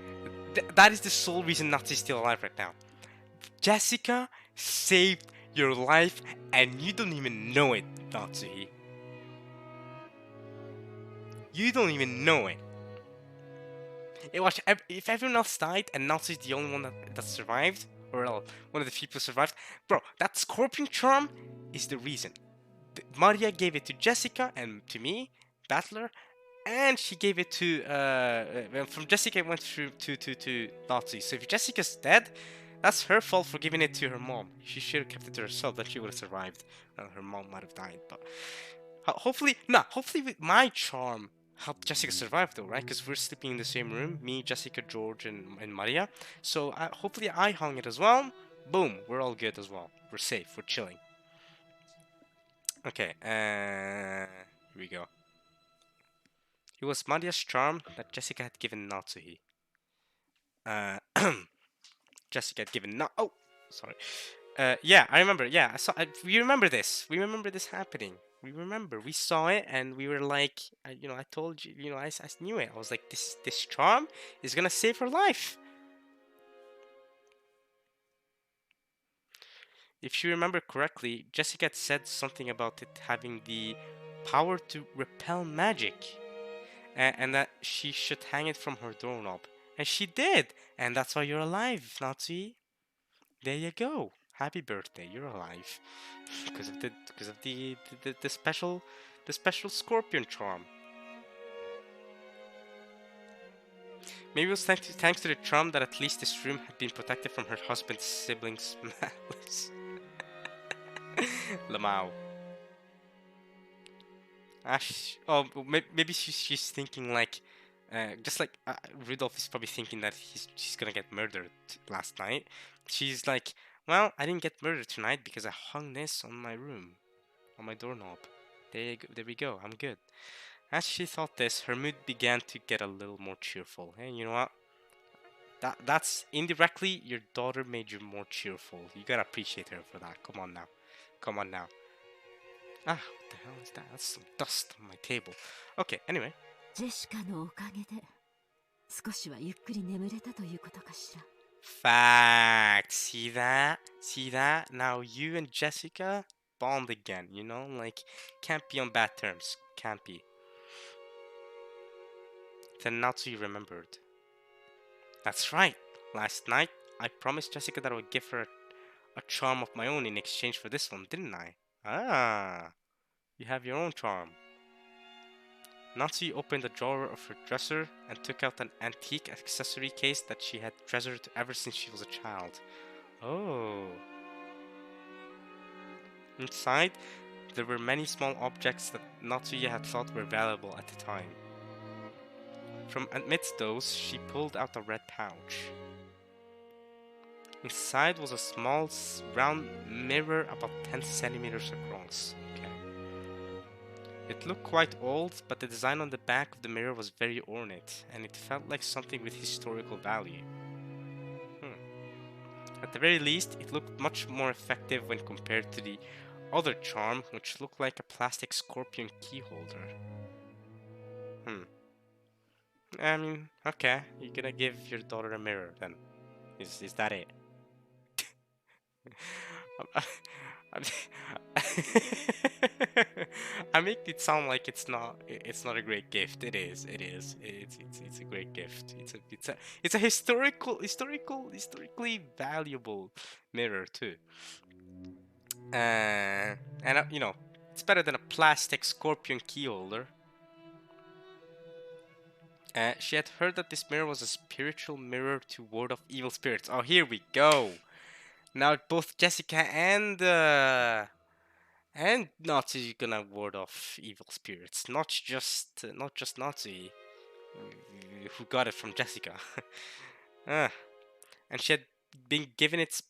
That is the sole reason Nazi's still alive right now. Jessica saved your life and you don't even know it, Nazi. You don't even know it. If everyone else died and Nazi's the only one that survived, or one of the people survived, bro, that scorpion charm is the reason. Maria gave it to Jessica and to me, Battler, and she gave it to from Jessica it went through to Nazi. So if Jessica's dead, that's her fault for giving it to her mom. She should have kept it to herself. That she would have survived. Her mom might have died, but hopefully with my charm helped Jessica survive though, right? Because we're sleeping in the same room, me, Jessica, George, and Maria. So hopefully I hung it as well. Boom, we're all good as well. We're safe. We're chilling. Okay, here we go. It was Maria's charm that Jessica had given Natsuhi. Jessica had given oh, sorry. Yeah, I remember. Yeah, we remember this. We remember this happening. We remember. We saw it, and we were like, I told you, I knew it. I was like, this charm is gonna save her life. If you remember correctly, Jessica had said something about it having the power to repel magic. And that she should hang it from her doorknob. And she did! And that's why you're alive, Nazi. There you go. Happy birthday, you're alive. because of the special scorpion charm. Maybe it was thanks to the charm that at least this room had been protected from her husband's siblings' malice. Lamau. Maybe she's thinking like, just like Rudolph is probably thinking that she's gonna get murdered last night. She's like, well, I didn't get murdered tonight because I hung this on my room, on my doorknob. There we go. I'm good. As she thought this, her mood began to get a little more cheerful. Hey, you know what? That's indirectly your daughter made you more cheerful. You gotta appreciate her for that. Come on now. Ah, what the hell is that? That's some dust on my table. Okay, anyway. ジェシカのおかげで少しはゆっくり眠れたということかしら。Fact. See that? Now you and Jessica bond again, Like, can't be on bad terms. Can't be. Then Natsuki remembered. That's right. Last night, I promised Jessica that I would give her a charm of my own in exchange for this one, didn't I? Ah, you have your own charm. Natsuki opened a drawer of her dresser and took out an antique accessory case that she had treasured ever since she was a child. Oh. Inside, there were many small objects that Natsuki had thought were valuable at the time. From amidst those, she pulled out a red pouch. Inside was a small round mirror about 10 centimeters across. Okay. It looked quite old, but the design on the back of the mirror was very ornate, and it felt like something with historical value. At the very least, it looked much more effective when compared to the other charm, which looked like a plastic scorpion key holder. I mean, okay, you're gonna give your daughter a mirror then. Is that it? I I make it sound like it's not a great gift. It is. It is. It's a great gift. It's a historically valuable mirror too. And you know, it's better than a plastic scorpion key holder. She had heard that this mirror was a spiritual mirror to ward off evil spirits. Oh, here we go. Now both Jessica and Nazi gonna ward off evil spirits. Not just Nazi, who got it from Jessica. And she had been given it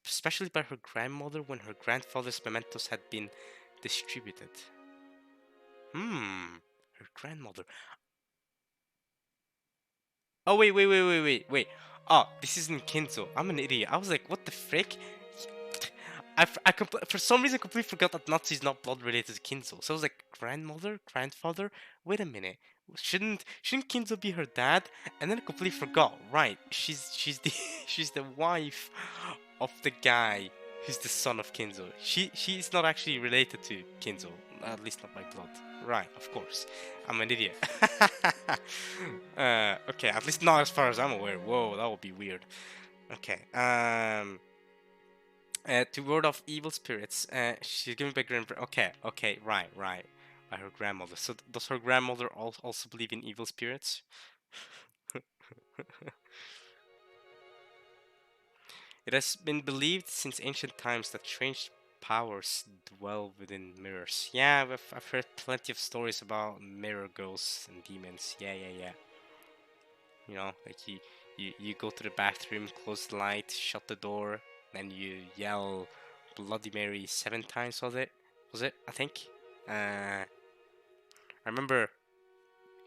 especially by her grandmother when her grandfather's mementos had been distributed. Her grandmother. Oh wait. Oh, this isn't Kinzo. I'm an idiot. I was like, what the frick? For some reason completely forgot that Natsu is not blood related to Kinzo. So I was like, grandmother, grandfather. Wait a minute. Shouldn't Kinzo be her dad? And then I completely forgot. Right, she's the she's the wife of the guy who's the son of Kinzo. She's not actually related to Kinzo, at least not by blood. Right, of course. I'm an idiot. Okay, at least not as far as I'm aware. Whoa, that would be weird. Okay. To ward off evil spirits, she's given by grandmother. Okay, right. By her grandmother. So does her grandmother also believe in evil spirits? It has been believed since ancient times that strange powers dwell within mirrors. Yeah, I've heard plenty of stories about mirror ghosts and demons. Yeah. You know, like you go to the bathroom, close the light, shut the door, then you yell Bloody Mary 7 times. Was it? I think. I remember,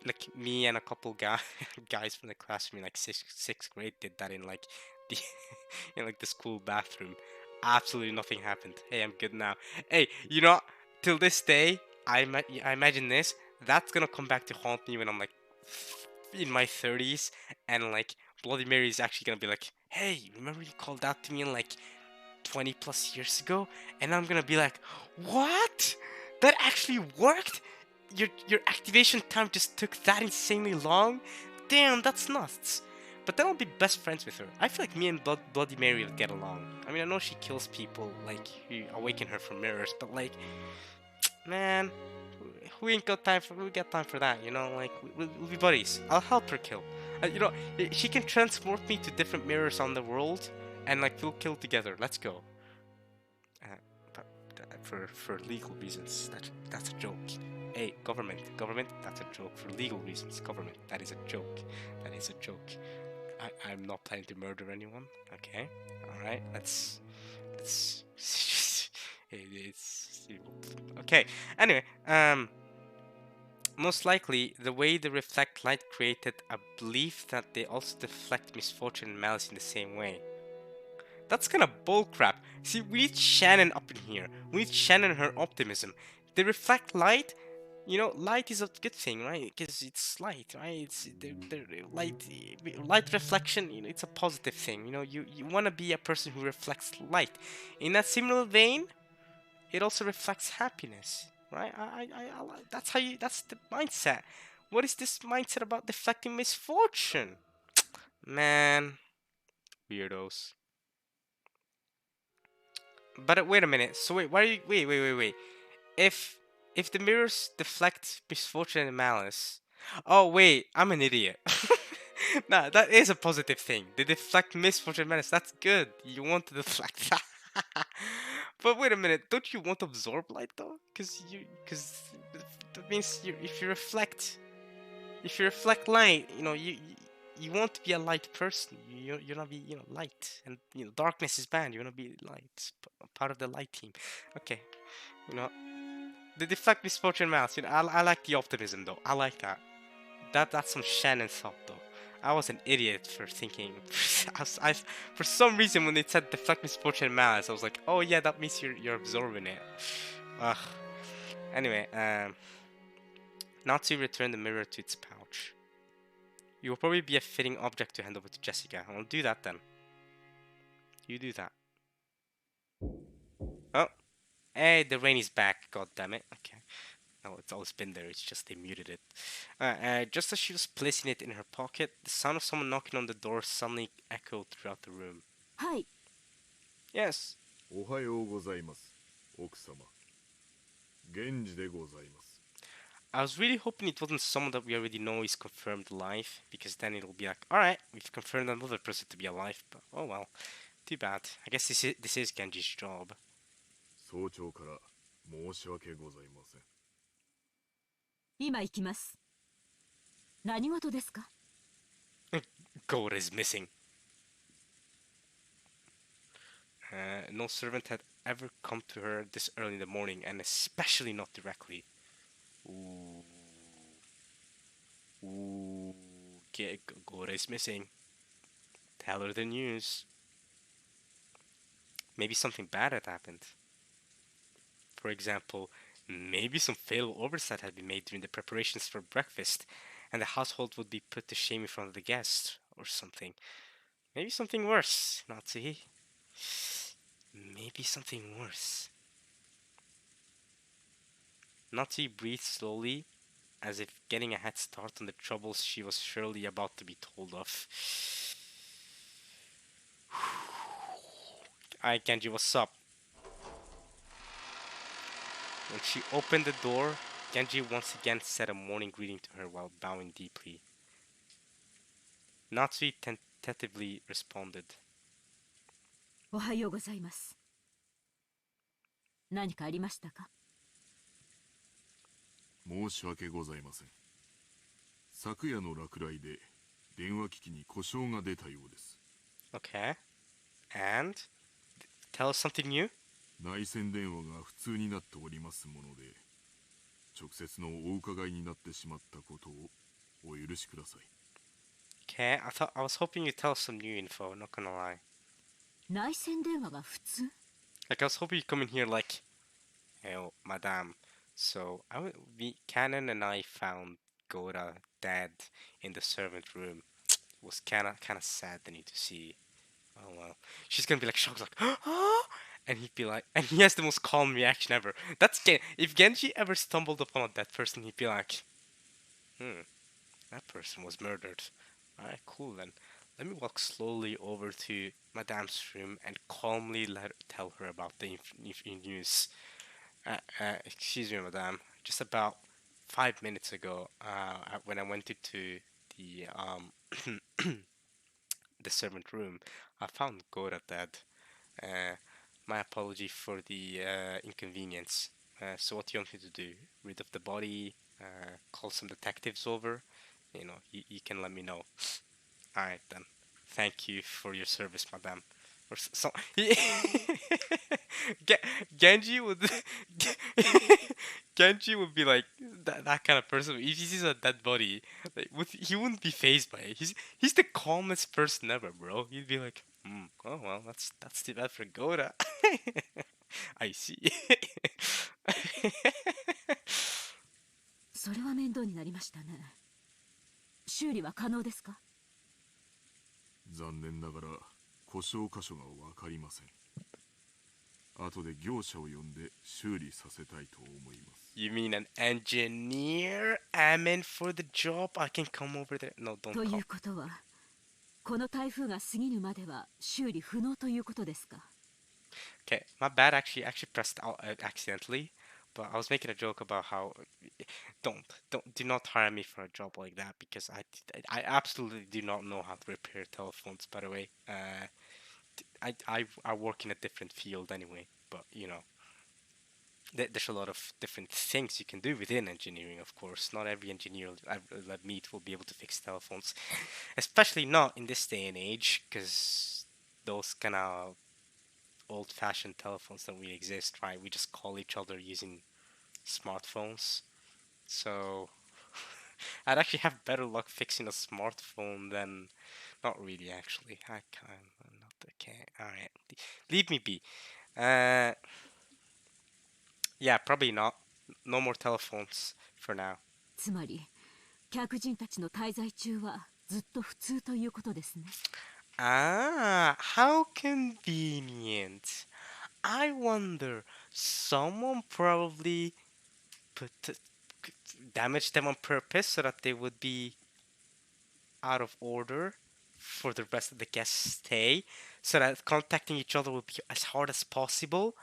like me and a couple guys from the classroom in like sixth grade did that in like the in like the school bathroom. Absolutely nothing happened. Hey, I'm good now. Hey, till this day, I imagine this. That's gonna come back to haunt me when I'm like in my 30s, and like Bloody Mary is actually gonna be like, hey, remember you called out to me in like 20 plus years ago? And I'm gonna be like, what? That actually worked? Your activation time just took that insanely long? Damn, that's nuts. But then I'll be best friends with her. I feel like me and Bloody Mary will get along. I mean, I know she kills people, like, who awaken her from mirrors, but like, man, we got time for that, you know? Like, we'll be buddies. I'll help her kill. She can transport me to different mirrors on the world, and like, we'll kill together. Let's go. But for legal reasons, that's a joke. Hey, government, that's a joke. For legal reasons, government, that is a joke. I'm not planning to murder anyone. Okay, all right. Let's. It's okay. Anyway, most likely the way they reflect light created a belief that they also deflect misfortune and malice in the same way. That's kind of bullcrap. See, we need Shannon up in here. We need Shannon and her optimism. They reflect light. Light is a good thing, right? Because it's light, right? They're light reflection. It's a positive thing. You want to be a person who reflects light. In a similar vein, it also reflects happiness, right? That's the mindset. What is this mindset about deflecting misfortune? Man, weirdos. But wait a minute. So wait, why are you? Wait. If if the mirrors deflect misfortune and malice, oh wait, I'm an idiot. Nah, that is a positive thing. They deflect misfortune and malice. That's good. You want to deflect that. But wait a minute, don't you want to absorb light though? Because that means if you reflect light, you want to be a light person. You want to be light, and darkness is bad. You want to be light, part of the light team. Okay, you know the deflect misfortune mouse. I like the optimism though. I like that. That's some Shannon thought though. I was an idiot for thinking. For some reason when they said deflect misfortune malice, I was like, oh yeah, that means you're absorbing it. Ugh. Anyway, Natsu returned the mirror to its pouch. You will probably be a fitting object to hand over to Jessica. I'll do that then. You do that. Oh, hey, the rain is back. God damn it. Okay. No, it's always been there. It's just they muted it. Just as she was placing it in her pocket, the sound of someone knocking on the door suddenly echoed throughout the room. はい。 Yes. おはようございます、奥様。源氏でございます。 I was really hoping it wasn't someone that we already know is confirmed alive, because then it'll be like, alright, we've confirmed another person to be alive, but oh well. Too bad. I guess this is Genji's job. 早朝から申し訳ございません。今行きます。何事ですか？ Gold is missing. No servant had ever come to her this early in the morning, and especially not directly. Ooh. Gold is missing. Tell her the news. Maybe something bad had happened. For example, maybe some fatal oversight had been made during the preparations for breakfast, and the household would be put to shame in front of the guests, or something. Maybe something worse, Nazi. Maybe something worse. Nazi breathed slowly, as if getting a head start on the troubles she was surely about to be told of. Alright, Genji, what's up? When she opened the door, Genji once again said a morning greeting to her while bowing deeply. Natsui tentatively responded. おはようございます。何かありましたか？申し訳ございません。昨夜の落雷で電話機器に故障が出たようです。 Okay. And? Tell us something new? 内線電話が普通になっておりますもので、直接のお伺いになってしまったことをお許しください。 Okay, I was hoping you'd tell us some new info, not gonna lie. 内線電話が普通？ Like, I was hoping you'd come in here like, hey, oh, madame. So, Canon and I found Gora dead in the servant room. It was kinda saddening to see. Oh well. She's gonna be like shocked, like, huh? And he'd be like, and he has the most calm reaction ever. If Genji ever stumbled upon a dead person, he'd be like, that person was murdered. Alright, cool then. Let me walk slowly over to Madame's room and calmly tell her about the news. Excuse me, Madame. Just about 5 minutes ago, when I went into the the servant room, I found Gora dead. My apology for the inconvenience. So what do you want me to do? Rid of the body? Call some detectives over? You can let me know. Alright then. Thank you for your service, madame. Or so Genji would Genji would be like that kind of person. If he sees a dead body, like he wouldn't be phased by it. He's the calmest person ever, bro. He'd be like, oh well, that's too bad for Goda. I see. それは面倒になりましたね。修理は可能ですか？残念ながら故障箇所が分かりません。後で業者を呼んで修理させたいと思います。 You mean an engineer? I'm in for the job. I can come over there. No, don't とい call. うことはこの台風が過ぎるまでは修理不能ということですか。 Okay, my bad. Actually pressed out accidentally. But I was making a joke about how do not hire me for a job like that because I absolutely do not know how to repair telephones. By the way, I work in a different field anyway. But you know, there's a lot of different things you can do within engineering. Of course, not every engineer I've meet will be able to fix telephones, especially not in this day and age, because those kind of old-fashioned telephones don't really exist, right? We just call each other using smartphones. So I'd actually have better luck fixing a smartphone than not really actually. I can't not okay. All right, leave me be. Uh, yeah, probably not. No more telephones for now. つまり客人たちの滞在中はずっと普通ということですね。 Ah, how convenient. I wonder, someone probably put damaged them on purpose so that they would be out of order for the rest of the guest's stay, so that contacting each other would be as hard as possible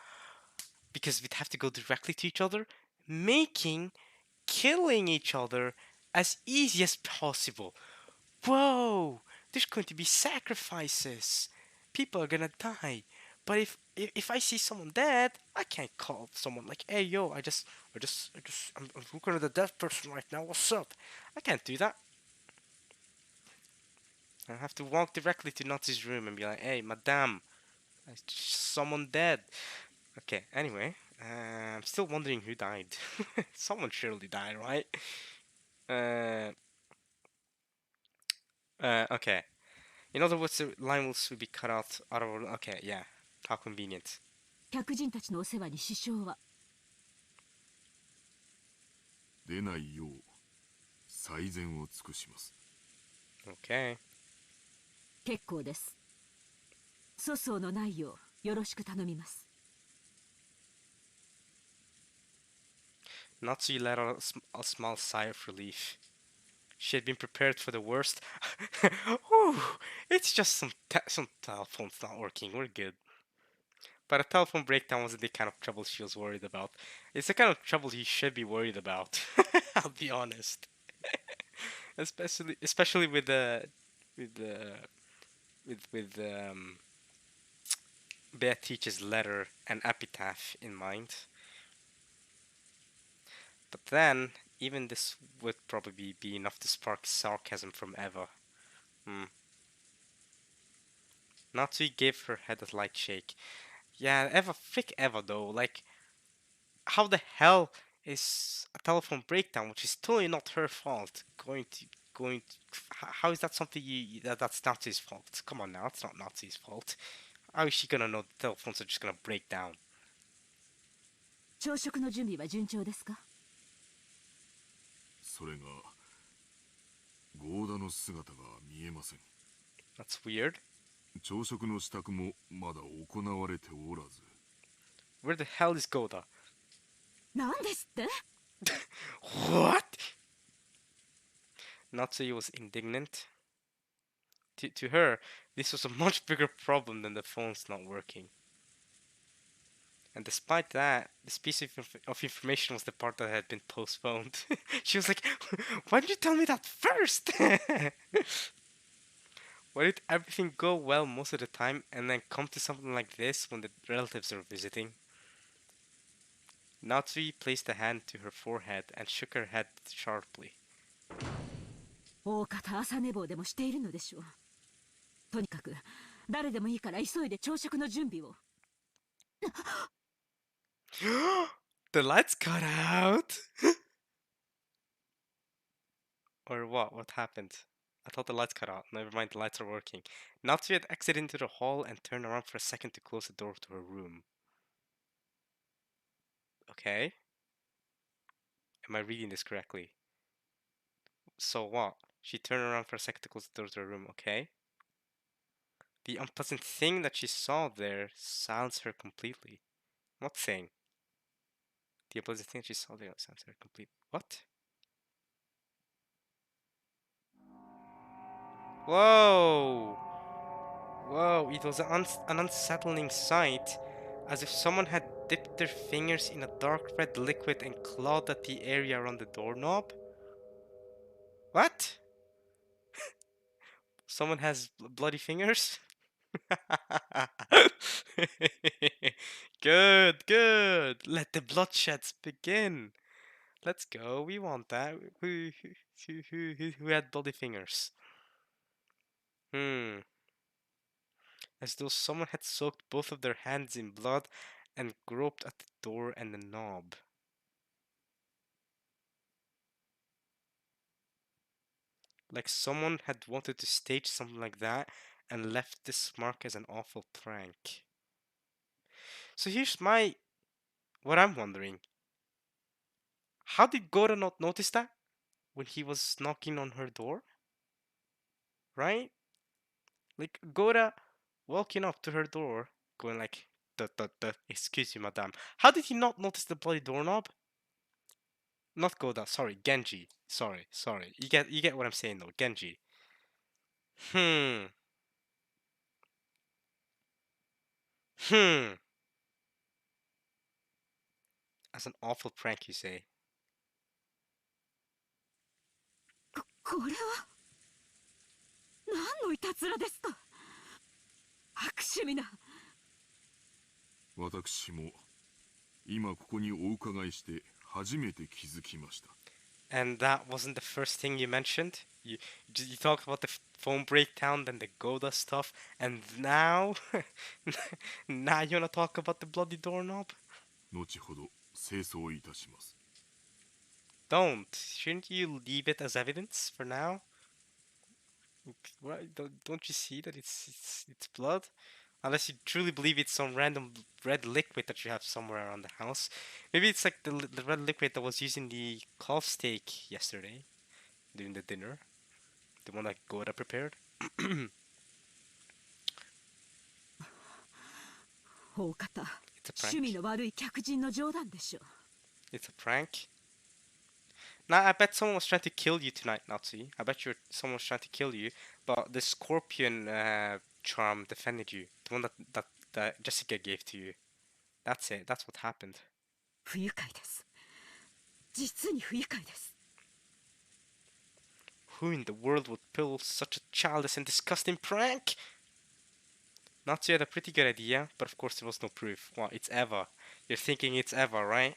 because we'd have to go directly to each other, making killing each other as easy as possible. Whoa, there's going to be sacrifices. People are gonna die. But if I see someone dead, I can't call someone like, "Hey, yo, I'm looking at the dead person right now. What's up?" I can't do that. I have to walk directly to Nazi's room and be like, "Hey, madame, someone dead." Okay. Anyway, I'm still wondering who died. Someone surely died, right? Uh, okay. In other words, the line will be cut out of. Okay, yeah. How convenient. 客人たちのお世話に支障は。出ないよう最善を尽くします。 Okay. 結構です。粗相のないようよろしく頼みます。 Natsu let out a small sigh of relief. She had been prepared for the worst. Whew, it's just some telephone's not working. We're good. But a telephone breakdown wasn't the kind of trouble she was worried about. It's the kind of trouble you should be worried about. I'll be honest. Especially with the with the with Beatrice's letter and epitaph in mind. But then, even this would probably be enough to spark sarcasm from Eva. Natsui gave her head a light shake. Yeah, Eva, frick Eva though. Like, how the hell is a telephone breakdown, which is totally not her fault, going to? How is that something that's Natsui's fault? Come on now, it's not Natsui's fault. How is she gonna know the telephones are just gonna break down? 朝食の準備は順調ですか。それがゴーダの姿が見えません。 That's weird. 朝食の支度もまだ行われておらず。 Where the hell is Goda? なんですって。 What? Natsui was indignant. To her, this was a much bigger problem than the phones not working. And despite that, this piece of information was the part that had been postponed. She was like, why didn't you tell me that first? Why did everything go well most of the time and then come to something like this when the relatives are visiting? Natsui placed a hand to her forehead and shook her head sharply. 大方朝寝坊でもしているのでしょう。とにかく誰でもいいから急いで朝食の準備を。The lights cut out? Or what? What happened? I thought the lights cut out. Never mind, the lights are working. Natsuki had exited into the hall and turned around for a second to close the door to her room. Okay. Am I reading this correctly? So what? She turned around for a second to close the door to her room, okay? The unpleasant thing that she saw there silenced her completely. What thing? The opposite thing she saw there sounds very complete. What? Whoa! Whoa, it was an unsettling sight, as if someone had dipped their fingers in a dark red liquid and clawed at the area around the doorknob. What? Someone has bloody fingers? Good, good. Let the bloodsheds begin. Let's go. We want that. Who had bloody fingers? Hmm. As though someone had soaked both of their hands in blood and groped at the door and the knob. Like someone had wanted to stage something like that and left this mark as an awful prank. So here's what I'm wondering. How did Gora not notice that when he was knocking on her door? Right? Like Gora walking up to her door, going like, duh, duh, duh, excuse you, madame. How did he not notice the bloody doorknob? Not Goda, sorry, Genji. Sorry. You get what I'm saying though, Genji. Hmm. Hmm. That's an awful prank, you say. これは何のいたずらですか。悪趣味な。私も今ここにお伺いして初めて気づきました。 And that wasn't the first thing you mentioned. You talked about the phone breakdown, then the Goda stuff, and now now you wanna talk about the bloody doorknob? 後ほど清掃いたします。 Don't. Shouldn't you leave it as evidence for now? What? Don't you see that it's blood? Unless you truly believe it's some random red liquid that you have somewhere around the house. Maybe it's like the red liquid that was used in the calf steak yesterday during the dinner. The one that Goda prepared. 大方、It's a 趣味 prank. の悪い客人の冗談でしょう。 It's a prank. Nah, I bet someone was trying to kill you tonight, Nazi. I bet someone was trying to kill you, but the scorpion charm defended you. The one that Jessica gave to you. That's it. That's what happened. 不愉快です。実に不愉快です。 Who in the world would pull such a childish and disgusting prank? Nazi had a pretty good idea, but of course there was no proof. Well, it's Eva. You're thinking it's Eva, right?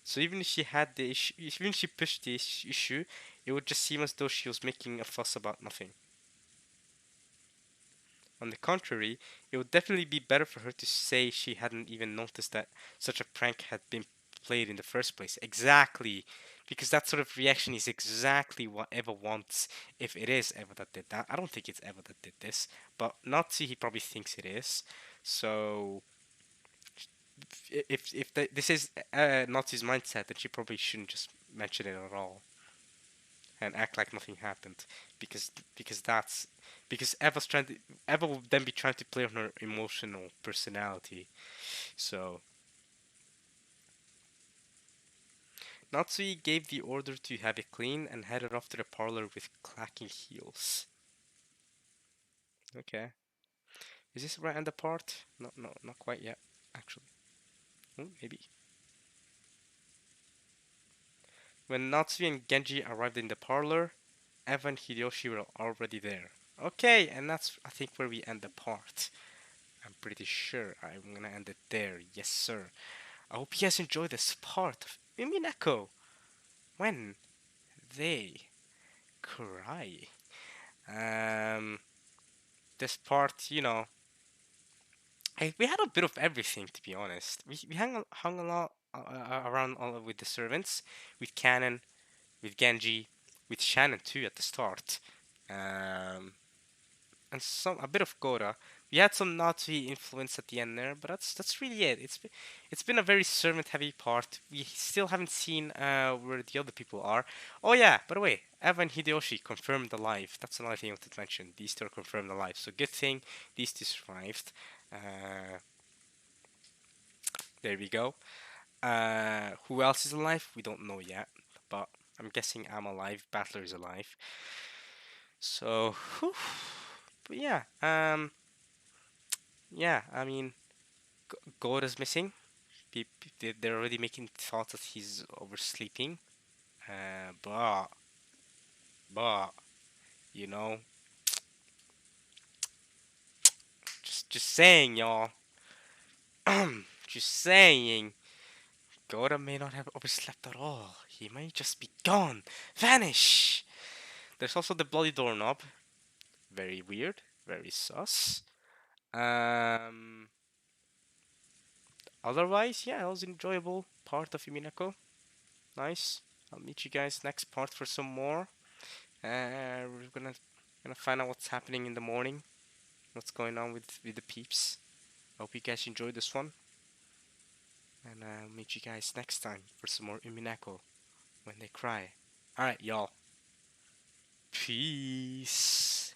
So even if she had the issue, even if she pushed the issue, it would just seem as though she was making a fuss about nothing. On the contrary, it would definitely be better for her to say she hadn't even noticed that such a prank had been played in the first place. Exactly. Because that sort of reaction is exactly what Eva wants if it is Eva that did that. I don't think it's Eva that did this, but Nazi he probably thinks it is. So if this is Nazi's mindset, then she probably shouldn't just mention it at all and act like nothing happened, because that's because Eva will then be trying to play on her emotional personality. So Natsui gave the order to have it clean and headed off to the parlor with clacking heels. Okay, is this right on the part? No, not quite yet, actually. Maybe. When Natsui and Genji arrived in the parlor, Eva and Hideyoshi were already there. Okay, and that's I think where we end the part. I'm pretty sure I'm gonna end it there. Yes, sir. I hope you guys enjoyed this part of Umineko when they cry. Um, this part, we had a bit of everything to be honest. We hung a lot around all with the servants, with Canon, with Genji, with Shannon too at the start. Um, and a bit of Gora. We had some Nazi influence at the end there, but that's really it. It's been a very servant heavy part. We still haven't seen where the other people are. Oh yeah, by the way, Eva and Hideyoshi confirmed alive. That's another thing I wanted to mention. These two are confirmed alive, so good thing these two survived. Uh, There we go. Who else is alive? We don't know yet, but I'm guessing I'm alive. Battler is alive. So, whew. But yeah, yeah. I mean, God is missing. They're already making thoughts that he's oversleeping. But you know, just saying, y'all. Just saying. Gora may not have overslept at all. He may just be gone, vanish. There's also the bloody doorknob. Very weird, very sus. Um, Otherwise, yeah, it was an enjoyable part of Umineko. Nice. I'll meet you guys next part for some more. We're gonna find out what's happening in the morning. What's going on with the peeps. I hope you guys enjoyed this one. And I'll meet you guys next time for some more Umineko when they cry. Alright, y'all. Peace.